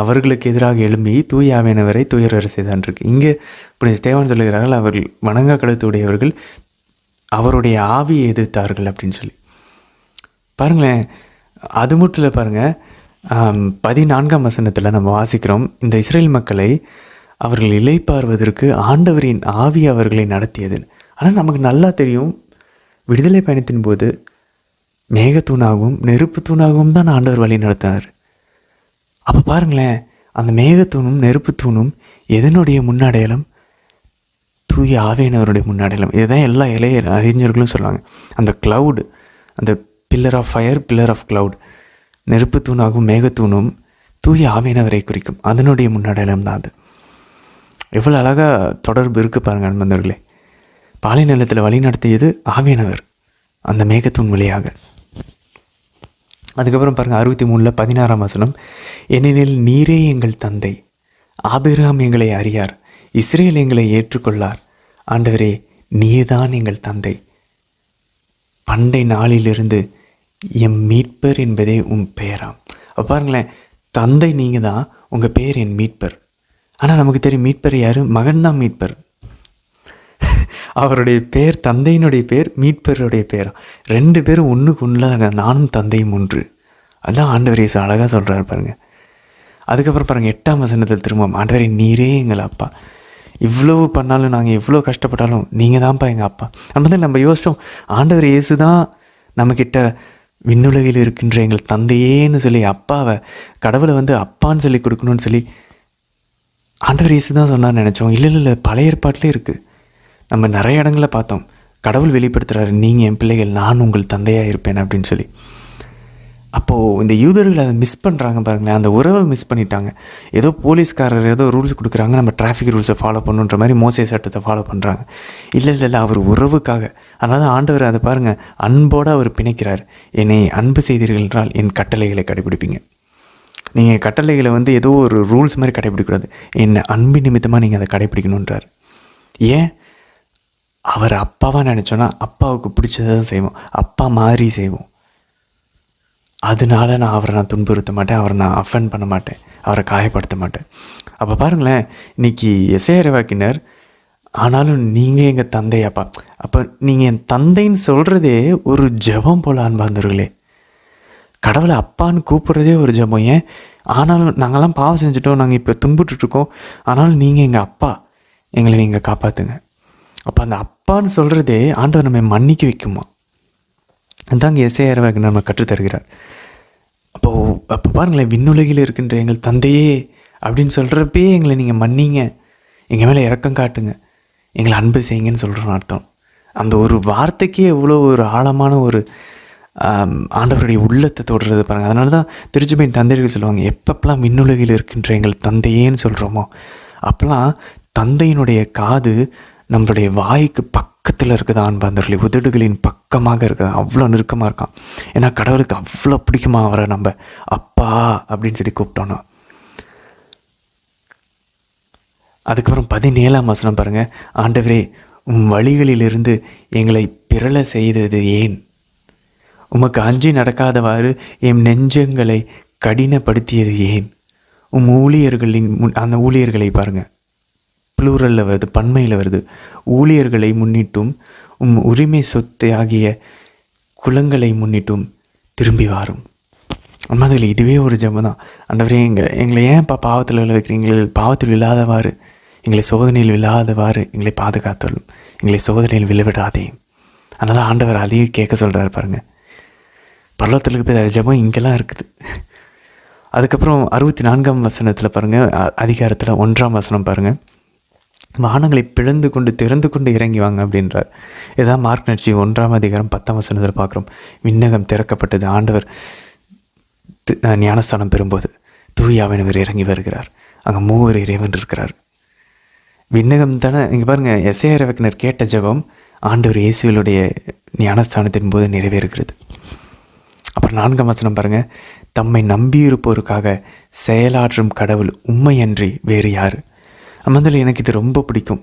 அவர்களுக்கு எதிராக எழும்பி தூய ஆவியானவரை துயர செய்தான் இருக்கு. இங்கே புனித ஸ்தேவான் சொல்லுகிறார்கள், அவர்கள் வணங்கா கழுத்து உடையவர்கள் அவருடைய ஆவியை எதிர்த்தார்கள் அப்படின்னு சொல்லி. பாருங்களேன், அது மட்டும் இல்லை பாருங்கள், 14ஆம் வசனத்தில் நம்ம வாசிக்கிறோம், இந்த இஸ்ரேல் மக்களை அவர்கள் இளைப்பாறுவதற்கு ஆண்டவரின் ஆவி அவர்களை நடத்தியது. ஆனால் நமக்கு நல்லா தெரியும், விடுதலை பயணத்தின் போது மேகத்தூணாகவும் நெருப்பு தூணாகவும் தான் ஆண்டவர் வழி நடத்தினார். அப்போ பாருங்களேன், அந்த மேகத்தூணும் நெருப்பு தூணும் எதனுடைய முன்னடையாளம்? தூய ஆவியானவருடைய முன்னடையாளம். இதுதான் எல்லா இளைய அறிஞர்களும் சொல்லுவாங்க. அந்த க்ளவுடு, அந்த pillar of fire, pillar of cloud, நெருப்பு தூணாகவும் மேகத்தூணும் தூய ஆவியானவரை குறிக்கும். அதனுடைய முன்னடையாளம் தான் அது. எவ்வளோ அழகாக தொடர்பு இருக்குது பாருங்கள் அன்பந்தவர்களே. பாலை நிலத்தில் வழி நடத்தியது ஆவியானவர் அந்த மேகத்தூண் வழியாக. அதுக்கப்புறம் பாருங்கள் 63 16ஆம் வசனம், ஏனெனில் நீரே எங்கள் தந்தை, ஆபிரகாம் எங்களை அறியார், இஸ்ரேல் எங்களை ஏற்றுக்கொள்ளார். ஆண்டவரே நீதான் எங்கள் தந்தை, பண்டை நாளிலிருந்து எம் மீட்பர் என்பதே உன் பெயராம். அப்போ பாருங்களேன், தந்தை நீங்கள் தான், உங்கள் பேர் என் மீட்பர். ஆனால் நமக்கு தெரியும் மீட்பர் யார்? மகன் தான் மீட்பர். அவருடைய பேர், தந்தையினுடைய பேர், மீட்பருடைய பேர், 2 பேரும் ஒன்றுக்கு ஒன்றுல நானும் தந்தையும் ஒன்று. அதுதான் ஆண்டவர் இயேசு அழகாக சொல்கிறார் பாருங்கள். அதுக்கப்புறம் பாருங்கள் 8ஆம் வசனத்தில் திரும்ப, ஆண்டவரே நீரே எங்கள் அப்பா, இவ்வளோ பண்ணாலும் நாங்கள் எவ்வளோ கஷ்டப்பட்டாலும் நீங்கள் தான்ப்பா எங்கள் அப்பா. நம்ம யோசித்தோம், ஆண்டவர் இயேசு தான் நம்மக்கிட்ட விண்ணுலகில் இருக்கின்ற எங்கள் தந்தையேன்னு சொல்லி அப்பாவை, கடவுளை அப்பான்னு சொல்லி கொடுக்கணும்னு சொல்லி ஆண்டவர் இயேசு தான் சொன்னார் நினச்சோம். இல்லை, பழைய ஏற்பாட்டிலே இருக்குது. நம்ம நிறைய இடங்களில் பார்த்தோம், கடவுள் வெளிப்படுத்துகிறாரு, நீங்கள் என் பிள்ளைகள், நான் உங்கள் தந்தையாக இருப்பேன் அப்படின்னு சொல்லி. அப்போது இந்த யூதர்கள் அதை மிஸ் பண்ணுறாங்க பாருங்களேன், அந்த உறவை மிஸ் பண்ணிட்டாங்க. ஏதோ போலீஸ்காரர் ஏதோ ரூல்ஸ் கொடுக்குறாங்க, நம்ம டிராஃபிக் ரூல்ஸை ஃபாலோ பண்ணுன்ற மாதிரி மோசே சட்டத்தை ஃபாலோ பண்ணுறாங்க. இல்லை, அவர் உறவுக்காக. அதனால தான் ஆண்டவர் அதை பாருங்கள், அன்போடு அவர் பிணைக்கிறார். என்னை அன்பு செய்தீர்கள் என்றால் என் கட்டளைகளை கடைபிடிப்பீங்க. நீங்கள் கட்டளைகளை ஏதோ ஒரு ரூல்ஸ் மாதிரி கடைபிடிக்கூடாது, என்னை அன்பு நிமித்தமாக நீங்கள் அதை கடைபிடிக்கணுன்றார். ஏன்? அவர் அப்பாவாக நினச்சோன்னா அப்பாவுக்கு பிடிச்சதை தான் செய்வோம், அப்பா மாதிரி செய்வோம். அதனால நான் துன்புறுத்த மாட்டேன், அவரை நான் அஃபெண்ட் பண்ண மாட்டேன், அவரை காயப்படுத்த மாட்டேன். அப்போ பாருங்களேன், இன்றைக்கி எசேக்கியேல் இறைவாக்கினர், ஆனாலும் நீங்கள் எங்கள் தந்தையாப்பா. அப்போ நீங்கள் என் தந்தைன்னு சொல்கிறதே ஒரு ஜெபம் போல் அன்பார்ந்தவர்களே. கடவுளை அப்பான்னு கூப்பிட்றதே ஒரு ஜெபம். ஏன்? ஆனாலும் நாங்கள்லாம் பாவம் செஞ்சுட்டோம், நாங்கள் இப்போ துன்புட்டுருக்கோம், ஆனாலும் நீங்கள் எங்கள் அப்பா, எங்களை நீங்கள் காப்பாற்றுங்க. அப்போ அந்த அப்பான்னு சொல்கிறதே ஆண்டவர் நம்ம மன்னிக்க வைக்குமா. அதாங்க எசேக்கியேல் இறைவாக்கினர் நம்ம கற்றுத்தருகிறார். அப்போ பாருங்களேன், விண்ணுலகில் இருக்கின்ற எங்கள் தந்தையே அப்படின்னு சொல்கிறப்பே எங்களை நீங்கள் மன்னிங்க, எங்கள் மேலே இரக்கம் காட்டுங்க, எங்களை அன்பு செய்யுங்கன்னு சொல்கிறோன்னு அர்த்தம். அந்த ஒரு வார்த்தைக்கே எவ்வளோ ஒரு ஆழமான ஒரு ஆண்டவருடைய உள்ளத்தை தொடுறது பாருங்கள். அதனால தான் திருச்சபையின் தந்தைகள் சொல்லுவாங்க, எப்பப்பெல்லாம் விண்ணுலகில் இருக்கின்ற எங்கள் தந்தையேன்னு சொல்கிறோமோ அப்போல்லாம் தந்தையினுடைய காது நம்மளுடைய வாய்க்கு பக்கத்தில் இருக்குதா அன்பார்ந்தவர்களே, உதடுகளின் பக்கமாக இருக்குதா, அவ்வளோ நெருக்கமாக இருக்கான். ஏன்னா கடவுளுக்கு அவ்வளோ பிடிக்குமா அவரை நம்ம அப்பா அப்படின்னு சொல்லி கூப்பிட்டோன்னா. அதுக்கப்புறம் 17ஆம் வசனம் பாருங்கள், ஆண்டவரே உம் வழிகளிலிருந்து எங்களை பிறழ செய்தது ஏன்? உமக்கு அஞ்சி நடக்காதவாறு எம் நெஞ்சங்களை கடினப்படுத்தியது ஏன்? உம் ஊழியர்களின் அந்த ஊழியர்களை பாருங்கள், ப்ளூரலில் வருது, பன்மையில் வருது, ஊழியர்களை முன்னிட்டும் உம் உரிமை சொத்து ஆகிய குலங்களை முன்னிட்டும் திரும்பி வாரும். அதில் இதுவே ஒரு ஜெபம் தான். ஆண்டவரே எங்களை ஏன்ப்பா பாவத்தில் வைக்கிறீங்க? பாவத்தில் இல்லாதவாறு, எங்களை சோதனையில் இல்லாதவாறு எங்களை பாதுகாத்தலும், எங்களை சோதனையில் விளைவிடாதே. அதனால் ஆண்டவர் அதையும் கேட்க சொல்கிறார் பாருங்கள். பரலோகத்துக்கு போய் ஜெபம் இங்கெல்லாம் இருக்குது. அதுக்கப்புறம் 64ஆம் வசனத்தில் பாருங்கள், அதிகாரத்தில் 1ஆம் வசனம் பாருங்கள், வானங்களை பிளந்து கொண்டு திறந்து கொண்டு இறங்கி வாங்க அப்படின்றார். இதான் மார்க் நட்சி 1ஆம் அதிகாரம் 10ஆம் வசனத்தில் பார்க்குறோம். விண்ணகம் திறக்கப்பட்டது, ஆண்டவர் ஞானஸ்தானம் பெறும்போது தூய ஆவியானவர் இறங்கி வருகிறார். அங்கே 3 இறைவன் இருக்கிறார். விண்ணகம் தானே இங்கே பாருங்கள், எசேக்கியேல் இறைவாக்கினர் கேட்ட ஜெபம் ஆண்டவர் இயேசுவினுடைய ஞானஸ்தானத்தின் போது நிறைவேறுகிறது. அப்புறம் 4ஆம் வசனம் பாருங்கள், தம்மை நம்பியிருப்போருக்காக செயலாற்றும் கடவுள் உண்மையன்றி வேறு யார்? அதில் எனக்கு இது ரொம்ப பிடிக்கும்.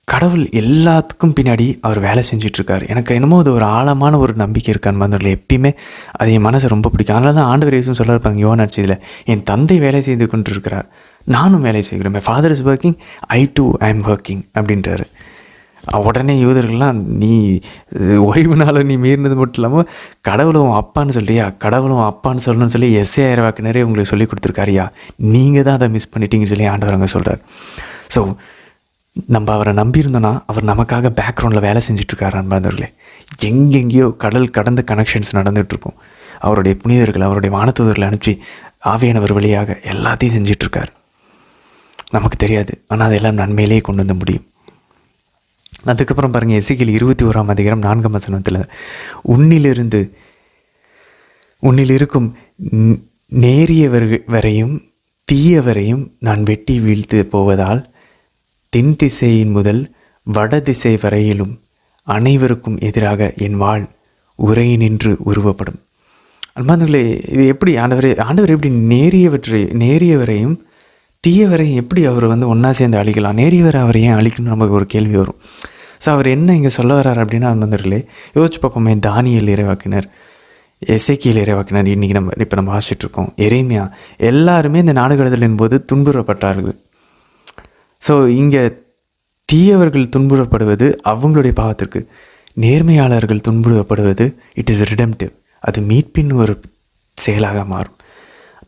கடவுள் எல்லாத்துக்கும் பின்னாடி அவர் வேலை செஞ்சிட்ருக்கார். எனக்கு என்னமோ அது ஒரு ஆழமான ஒரு நம்பிக்கை இருக்கான்னு அதில் எப்பயுமே அது என் மனசை ரொம்ப பிடிக்கும். அதனால தான் ஆண்டவர் இயேசுன்னு சொல்ல இருப்பாங்க யோவான் நற்செய்தியில், என் தந்தை வேலை செய்து கொண்டு இருக்கிறார், நானும் வேலை செய்கிறேன். My father is working, I do I am working அப்படின்றாரு. உடனே யூதர்கள்லாம், நீ ஓய்வு நாளை நீ மீறினது மட்டும் இல்லாமல் கடவுளும் அப்பான்னு சொல்லியா, கடவுளும் அப்பான்னு சொல்லணும்னு சொல்லி எசேக்கியேல் இறைவாக்கினரே உங்களுக்கு சொல்லி கொடுத்துருக்காரியா, நீங்கள் தான் அதை மிஸ் பண்ணிட்டீங்கன்னு சொல்லி ஆண்டவர் அங்கே சொல்கிறார். ஸோ நம்ம அவரை நம்பியிருந்தோன்னா அவர் நமக்காக பேக்ரவுண்டில் வேலை செஞ்சிட்ருக்காரு அன்பார்ந்தவர்களே. எங்கெங்கேயோ கடல் கடந்த கனெக்ஷன்ஸ் நடந்துகிட்ருக்கும். அவருடைய புனிதர்கள், அவருடைய வானதூதர்களை அனுப்பிச்சு ஆவியானவர் வழியாக எல்லாத்தையும் செஞ்சிட்ருக்கார். நமக்கு தெரியாது, ஆனால் அதெல்லாம் நன்மையிலேயே கொண்டு வந்து முடியும். அதுக்கப்புறம் பாருங்கள், எசேக்கியேல் 21ஆம் அதிகாரம் 4ஆம் வசனத்தில், உன்னில் இருக்கும் நேரியவரையும் தீயவரையும் நான் வெட்டி வீழ்த்து போவதால் தென் திசையின் முதல் வட திசை வரையிலும் அனைவருக்கும் எதிராக என் வாழ் உரையினின்று உருவப்படும். அன்பார்ந்தவர்களே, இது எப்படி ஆண்டவர் எப்படி நேரியவரையும் தீயவரையும் எப்படி அவர் ஒன்றா சேர்ந்து அழிக்கலாம்? நேரியவரை அவரை ஏன் அழிக்கணும்னு நமக்கு ஒரு கேள்வி வரும். ஸோ அவர் என்ன இங்கே சொல்ல வர்றார் அப்படின்னா, அன்பார்ந்தவர்களே, யோசிச்சு பார்ப்போமே. தானியேல் இறைவாக்கினர், எசேக்கியேல் இறைவாக்கினர், இன்றைக்கி இப்போ நம்ம வாசிச்சுட்ருக்கோம், எரேமியா, எல்லாருமே இந்த நாடுகடத்தலின் போது துன்புறப்பட்டார்கள். ஸோ இங்கே தீயவர்கள் துன்புறப்படுவது அவங்களுடைய பாவத்திற்கு, நேர்மையாளர்கள் துன்புறப்படுவது இட் இஸ் ரிடெம்டிவ், அது மீட்பின் ஒரு செயலாக மாறும்.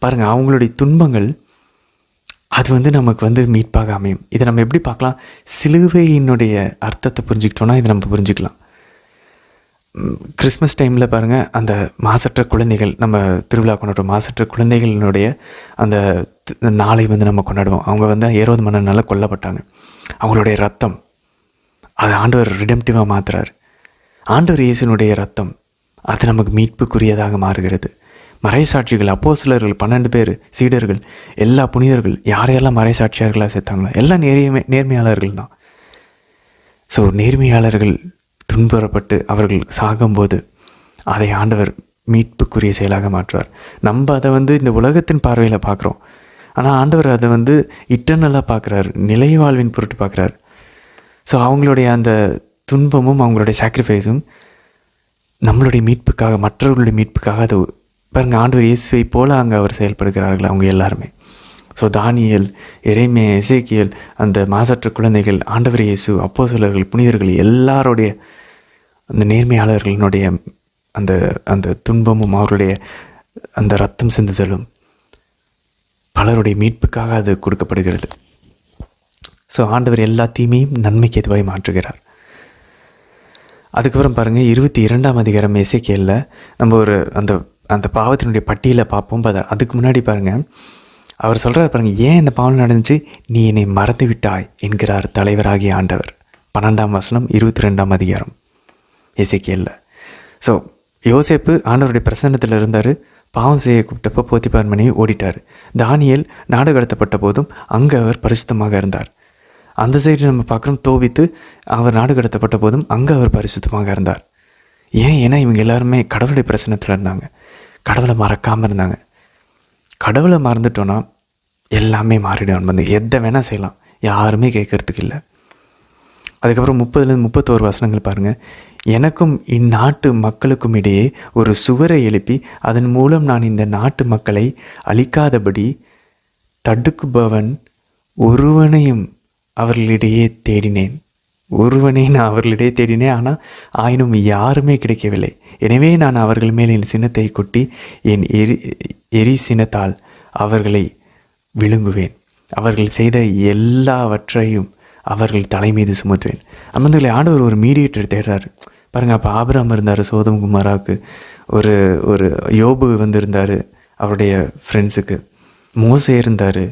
பாருங்கள், அவங்களுடைய துன்பங்கள் அது நமக்கு மீட்பாக அமையும். இதை நம்ம எப்படி பார்க்கலாம்? சிலுவையினுடைய அர்த்தத்தை புரிஞ்சுக்கிட்டோன்னா இதை நம்ம புரிஞ்சுக்கலாம். கிறிஸ்மஸ் டைமில் பாருங்கள், அந்த மாசற்ற குழந்தைகள், நம்ம திருவிழா கொண்டாடுறோம், மாசற்ற குழந்தைகளினுடைய அந்த நாளை நம்ம கொண்டாடுவோம். அவங்க ஏரோது மன்னனால் கொல்லப்பட்டாங்க. அவங்களுடைய ரத்தம் அது ஆண்டவர் ரிடெம்டிவாக மாற்றுறார். ஆண்டவர் இயேசுனுடைய ரத்தம் அது நமக்கு மீட்புக்குரியதாக மாறுகிறது. மறைசாட்சிகள், அப்போஸ்தலர்கள் 12 பேர், சீடர்கள், எல்லா புனிதர்கள், யாரையெல்லாம் மறைசாட்சியார்களாக சேர்த்தாங்களோ எல்லாம் நேர்மையாளர்கள் தான். ஸோ நேர்மையாளர்கள் துன்புறப்பட்டு அவர்கள் சாகும்போது அதை ஆண்டவர் மீட்புக்குரிய செயலாக மாற்றுவார். நம்ம அதை இந்த உலகத்தின் பார்வையில் பார்க்குறோம். ஆனால் ஆண்டவர் அதை இட்டர்னலாக பார்க்குறாரு, நிலை வாழ்வின் பொருட்டு பார்க்குறாரு. ஸோ அவங்களுடைய அந்த துன்பமும் அவங்களுடைய சாக்ரிஃபைஸும் நம்மளுடைய மீட்புக்காக, மற்றவர்களுடைய மீட்புக்காக அது பாருங்கள். ஆண்டவர் இயேசுவை போல் அங்கே அவர் செயல்படுகிறார்கள் அவங்க எல்லாருமே. ஸோ தானியேல், எரேமியா, எசேக்கியேல், அந்த மாசற்ற குழந்தைகள், ஆண்டவர் இயேசு, அப்போஸ்தலர்கள், புனிதர்கள், எல்லாருடைய அந்த நேர்மையாளர்களினுடைய அந்த அந்த துன்பமும் அவருடைய அந்த ரத்தம் சிந்துதலும் பலருடைய மீட்புக்காக அது கொடுக்கப்படுகிறது. ஸோ ஆண்டவர் எல்லா தீமையும் நன்மைக்கு எதுவாய் மாற்றுகிறார். அதுக்கப்புறம் பாருங்கள், 22ஆம் அதிகாரம் எசேக்கியேலில் நம்ம ஒரு அந்த அந்த பாவத்தினுடைய பட்டியலை பார்ப்போம். அதுக்கு முன்னாடி பாருங்கள், அவர் சொல்கிறார் பாருங்கள், ஏன் இந்த பாவம் நடந்துச்சு? நீ என்னை மறந்து விட்டாய் என்கிறார் தலைவராகிய ஆண்டவர். 12ஆம் வசனம், 22ஆம் அதிகாரம் எசேக்கியேலில். ஸோ யோசேப்பு ஆண்டவருடைய பிரசன்னத்தில் இருந்தார். பாவம் செய்ய கூப்பிட்டப்போ போத்திபார் மனைவி ஓடிட்டார். தானியேல் நாடு கடத்தப்பட்ட போதும் அங்கே அவர் பரிசுத்தமாக இருந்தார். அந்த சைடு நம்ம பார்க்குறோம், தோபித்து அவர் நாடு கடத்தப்பட்ட போதும் அங்கே அவர் பரிசுத்தமாக இருந்தார். ஏன்னா இவங்க எல்லாருமே கடவுளுடைய பிரசன்னத்தில் இருந்தாங்க, கடவுளை மறக்காமல் இருந்தாங்க. கடவுளை மறந்துட்டோன்னா எல்லாமே மாறிடும். எதை வேணால் செய்யலாம், யாருமே கேட்கறதுக்கு இல்லை. அதுக்கப்புறம் 30-31 வசனங்கள் பாருங்கள். எனக்கும் இந்நாட்டு மக்களுக்கும் இடையே ஒரு சுவரை எழுப்பி அதன் மூலம் நான் இந்த நாட்டு மக்களை அழிக்காதபடி தடுக்குபவன் ஒருவனையும் அவர்களிடையே தேடினேன். நான் அவர்களிடையே தேடினேன், ஆனால் ஆயினும் யாருமே கிடைக்கவில்லை. எனவே நான் அவர்கள் மேல் என் சினத்தை கொட்டி என் எரி சினத்தால் அவர்களை விழுங்குவேன். அவர்கள் செய்த எல்லாவற்றையும் அவர்கள் தலை மீது சுமத்துவேன். அம்மந்தில் ஆண்டவர் ஒரு மீடியேட்டர் தேடுறாரு பாருங்கள். அப்போ ஆபிரகாம் இருந்தார் சோதம் குமாராவுக்கு, ஒரு யோபு இருந்தார் அவருடைய ஃப்ரெண்ட்ஸுக்கு, மோசே இருந்தார்,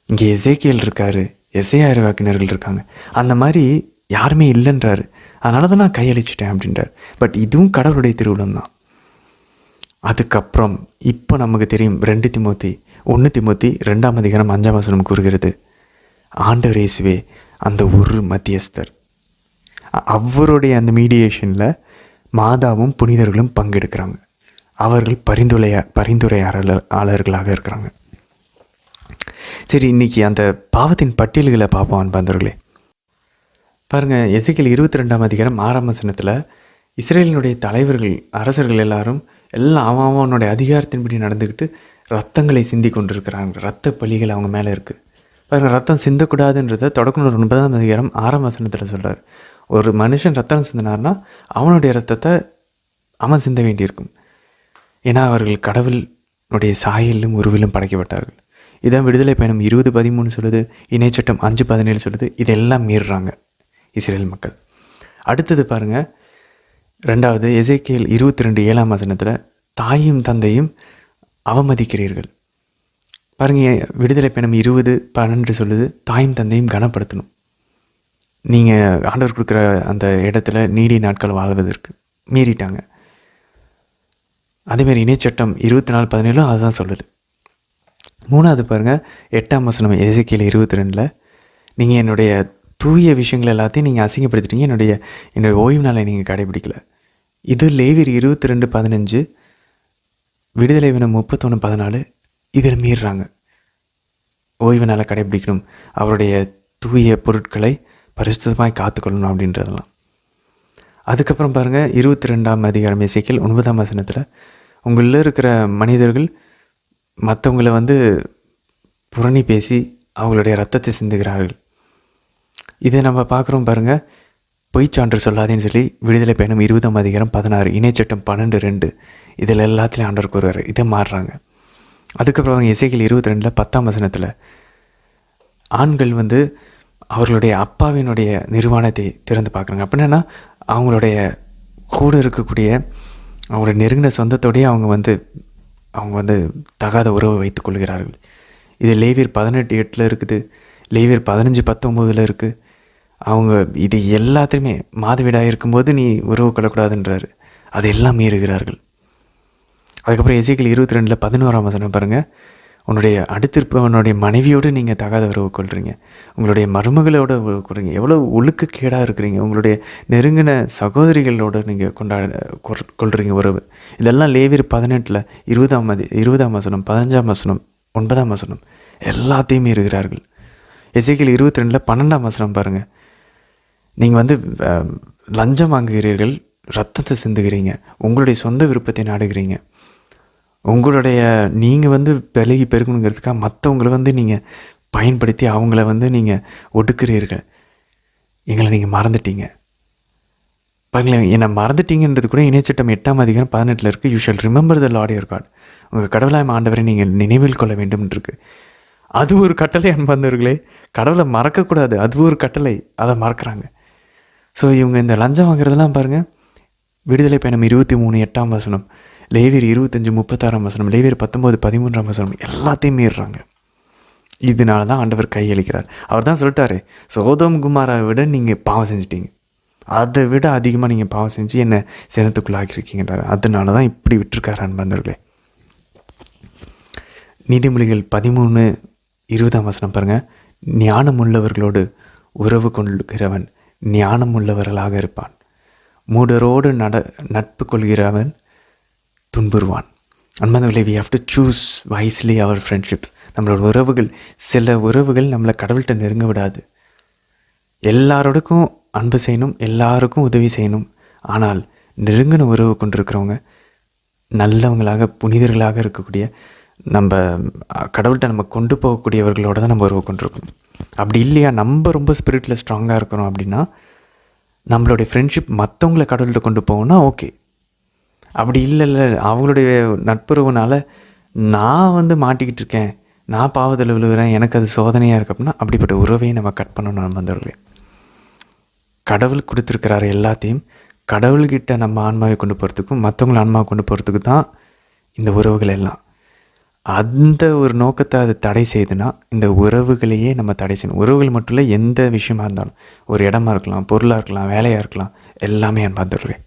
இங்கே எசேக்கியேல் இருக்கார், எசேயா இறைவாக்கினர்கள் இருக்காங்க. அந்த மாதிரி யாருமே இல்லைன்றாரு. அதனால தான் நான் கையளிச்சிட்டேன் அப்படின்றார். பட் இதுவும் கடவுளுடைய திருவுளம் தான். அதுக்கப்புறம் இப்போ நமக்கு தெரியும், 1 திமோத்தி 2ஆம் அதிகாரம் 5ஆம் வசனம் கூறுகிறது, ஆண்டவர் இயேசுவே அந்த ஒரு மத்தியஸ்தர், அவருடைய அந்த மீடியேஷனில் மாதாவும் புனிதர்களும் பங்கெடுக்கிறாங்க. அவர்கள் பரிந்துரையாளர்களாக இருக்கிறாங்க. சரி, இன்றைக்கி அந்த பாவத்தின் பட்டியல்களை பார்ப்போம் அன்பார்ந்தவர்களே. பாருங்கள், எசேக்கியேல் 22ஆம் அதிகாரம் 6ஆம் வசனத்தில் இஸ்ரேலினுடைய தலைவர்கள், அரசர்கள் எல்லாம் அவனுடைய அதிகாரத்தின்படி நடந்துக்கிட்டு ரத்தங்களை சிந்தி கொண்டிருக்கிறாங்க. ரத்த பலிகள் அவங்க மேலே இருக்குது. பாருங்கள், ரத்தம் சிந்தக்கூடாதுன்றதை தொடக்கநூல் 9ஆம் அதிகாரம் 6ஆம் வசனத்தில் சொல்கிறார். ஒரு மனுஷன் ரத்தம் சிந்தினார்னா அவனுடைய ரத்தத்தை அவன் சிந்த வேண்டியிருக்கும். ஏன்னா அவர்கள் கடவுளுடைய சாயலிலும் உருவிலும் படைக்கப்பட்டார்கள். இதான் விடுதலை பயணம் 20:13 சொல்லுது, இணைச்சட்டம் 5:17 சொல்லுது. இதெல்லாம் மீறுறாங்க இஸ்ரேல் மக்கள். அடுத்தது பாருங்கள், 2வது எசேக்கியேல் 22:7ஆம் வசனத்தில் தாயும் தந்தையும் அவமதிக்கிறீர்கள். பாருங்கள், விடுதலை பயணம் 20:12 சொல்லுது, தாயும் தந்தையும் கனப்படுத்தணும். நீங்கள் ஆண்டவர் கொடுக்குற அந்த இடத்துல நீடி நாட்கள் வாழ்வதற்கு மீறிட்டாங்க. அதேமாதிரி இணைச்சட்டம் 24:17 அதுதான் சொல்லுது. 3வது பாருங்கள், 8ஆம் வசனம் எசேக்கியேல் 22, நீங்கள் என்னுடைய தூய விஷயங்கள் எல்லாத்தையும் நீங்கள் அசிங்கப்படுத்திட்டீங்க, என்னுடைய ஓய்வு நாளை நீங்கள் கடைபிடிக்கல. இது லேவியர் 22:15, விடுதலை தினம் 31:14. இதில் மீறுறாங்க. ஓய்வு நாளை கடைபிடிக்கணும், அவருடைய தூய பொருட்களை பரிசுத்தமாய் காத்துக்கொள்ளணும் அப்படின்றதெல்லாம். அதுக்கப்புறம் பாருங்கள், 22ஆம் அதிகாரம் எசேக்கியேல் 9ஆம் வசனத்தில், உங்களில் இருக்கிற மனிதர்கள் மற்றவங்களை புரணி பேசி அவங்களுடைய ரத்தத்தை சிந்துகிறார்கள். இதை நம்ம பார்க்குறோம் பாருங்கள். பொய்ச்சான்று சொல்லாதேன்னு சொல்லி விடுதலை பயணம் 20ஆம் அதிகாரம் 16, இணைச்சட்டம் 12:2, இதில் எல்லாத்துலேயும் ஆண்டவர் கூறுவார். இதை மாறுறாங்க. அதுக்கப்புறம் எசேக்கியேல் 22 10ஆம் வசனத்தில், ஆண்கள் அவர்களுடைய அப்பாவினுடைய நிர்வாணத்தை திறந்து பார்க்குறாங்க. அப்படின்னா அவங்களுடைய கூட இருக்கக்கூடிய அவங்களுடைய நெருங்கின சொந்தத்தோடையே அவங்க தகாத உறவை வைத்துக் கொள்கிறார்கள். இது லேவியர் 18:8 இருக்குது, லேவியர் 15:19 இருக்குது. அவங்க இது எல்லாத்தையுமே மாதவிடாய் இருக்கும்போது நீ உறவு கொள்ளக்கூடாதுன்றார். அது எல்லாம் மீறுகிறார்கள். அதுக்கப்புறம் எசேக்கியேல் 22:11 வசனம் பாருங்கள், உன்னுடைய மனைவியோடு நீங்கள் தகாத உறவு கொள்கிறீங்க, உங்களுடைய மருமகளோட உறவு கொள்றீங்க, எவ்வளோ ஒழுக்கக்கேடாக இருக்கிறீங்க, உங்களுடைய நெருங்கின சகோதரிகளோடு நீங்கள் கொள்கிறீங்க உறவு. இதெல்லாம் லேவியர் 18 20ஆம் வசனம், 15ஆம் வசனம், 9ஆம் வசனம் எல்லாத்தையுமே இருக்கிறார்கள். எசேக்கியேல் 22 12ஆம் வசனம் பாருங்கள், நீங்கள் லஞ்சம் வாங்குகிறீர்கள், ரத்தத்தை சிந்துகிறீங்க, உங்களுடைய சொந்த விருப்பத்தை நாடுகிறீங்க, நீங்கள் விலகி பெருகணுங்கிறதுக்காக மற்றவங்களை நீங்கள் பயன்படுத்தி அவங்கள நீங்கள் ஒடுக்குறீர்கள். எங்களை நீங்கள் மறந்துட்டீங்க பாருங்களேன். என்னை மறந்துட்டீங்கன்றது கூட இணைச்சட்டம் 8ஆம் அதிகாரம் 18 இருக்குது. You shall remember the Lord your God, உங்கள் கடவுளாய் ஆண்டவரை நீங்கள் நினைவில் கொள்ள வேண்டும் இருக்குது. அது ஒரு கட்டளை அன்பார்ந்தவர்களே, கடவுளை மறக்கக்கூடாது, அது ஒரு கட்டளை, அதை மறக்கிறாங்க. ஸோ இவங்க இந்த லஞ்சம் வாங்குறதெல்லாம் பாருங்கள். விடுதலை பயணம் 23:8ஆம் வசனம், லேவியர் 25:36ஆம் வசனம், லேவியர் 19:13ஆம் வசனம் எல்லாத்தையும் மீறுறாங்க. இதனால தான் ஆண்டவர் கையளிக்கிறார். அவர் தான் சொல்லிட்டாரு, சோதோம் குமாரை விட நீங்கள் பாவம் செஞ்சிட்டீங்க, அதை விட அதிகமாக நீங்கள் பாவம் செஞ்சு என்னை சினத்துக்குள்ளாகிருக்கீங்கன்றார். அதனால தான் இப்படி விட்டுருக்காரு அன்பர்களே. நீதிமொழிகள் 13:20ஆம் வசனம் பாருங்கள், ஞானம் உள்ளவர்களோடு உறவு கொள்கிறவன் ஞானம் உள்ளவர்களாக இருப்பான், மூடரோடு நட்பு கொள்கிறவன் துன்புறுவான். அன்பர்களே, we have to choose wisely our friendships. நம்மளோட உறவுகள், சில உறவுகள் நம்மளை கடவுள்கிட்ட நெருங்க விடாது. எல்லாரோடுக்கும் அன்பு செய்யணும், எல்லாருக்கும் உதவி செய்யணும். ஆனால் நெருங்கின உறவு கொண்டிருக்கிறவங்க நல்லவங்களாக புனிதர்களாக இருக்கக்கூடிய நம்ம கடவுள்கிட்ட நம்ம கொண்டு போகக்கூடியவர்களோட தான் நம்ம உறவு கொண்டிருக்கணும். அப்படி இல்லையா, நம்ம ரொம்ப ஸ்பிரிட்டில் ஸ்ட்ராங்காக இருக்கிறோம் அப்படின்னா நம்மளுடைய ஃப்ரெண்ட்ஷிப் மற்றவங்களை கடவுள்கிட்ட கொண்டு போகணும்னா ஓகே. அப்படி இல்லை அவங்களுடைய நட்புறவுனால நான் மாட்டிக்கிட்டு இருக்கேன், நான் பாவத்தில் விழுகிறேன், எனக்கு அது சோதனையாக இருக்குது அப்படின்னா அப்படிப்பட்ட உறவையும் நம்ம கட் பண்ணணும். நம்ம வந்துடுறேன். கடவுள் கொடுத்துருக்கிறாரு எல்லாத்தையும், கடவுள்கிட்ட நம்ம ஆன்மாவை கொண்டு போகிறதுக்கும் மற்றவங்களை ஆன்மாவை கொண்டு போகிறதுக்கு தான் இந்த உறவுகள் எல்லாம். அந்த ஒரு நோக்கத்தை அது தடை செய்யுதுன்னா இந்த உறவுகளையே நம்ம தடை செய்யணும். உறவுகள் மட்டும் இல்லை, எந்த விஷயமா இருந்தாலும், ஒரு இடமா இருக்கலாம், பொருளாக இருக்கலாம், வேலையாக இருக்கலாம், எல்லாமே அன்பார்ந்தவர்களே.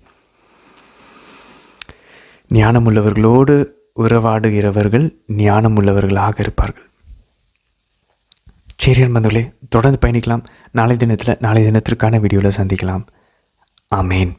ஞானமுள்ளவர்களோடு உறவாடுகிறவர்கள் ஞானமுள்ளவர்களாக இருப்பார்கள். சரி அன்பார்ந்தவர்களே, தொடர்ந்து பயணிக்கலாம். நாளை தினத்திற்கான வீடியோவில் சந்திக்கலாம். ஆமேன்.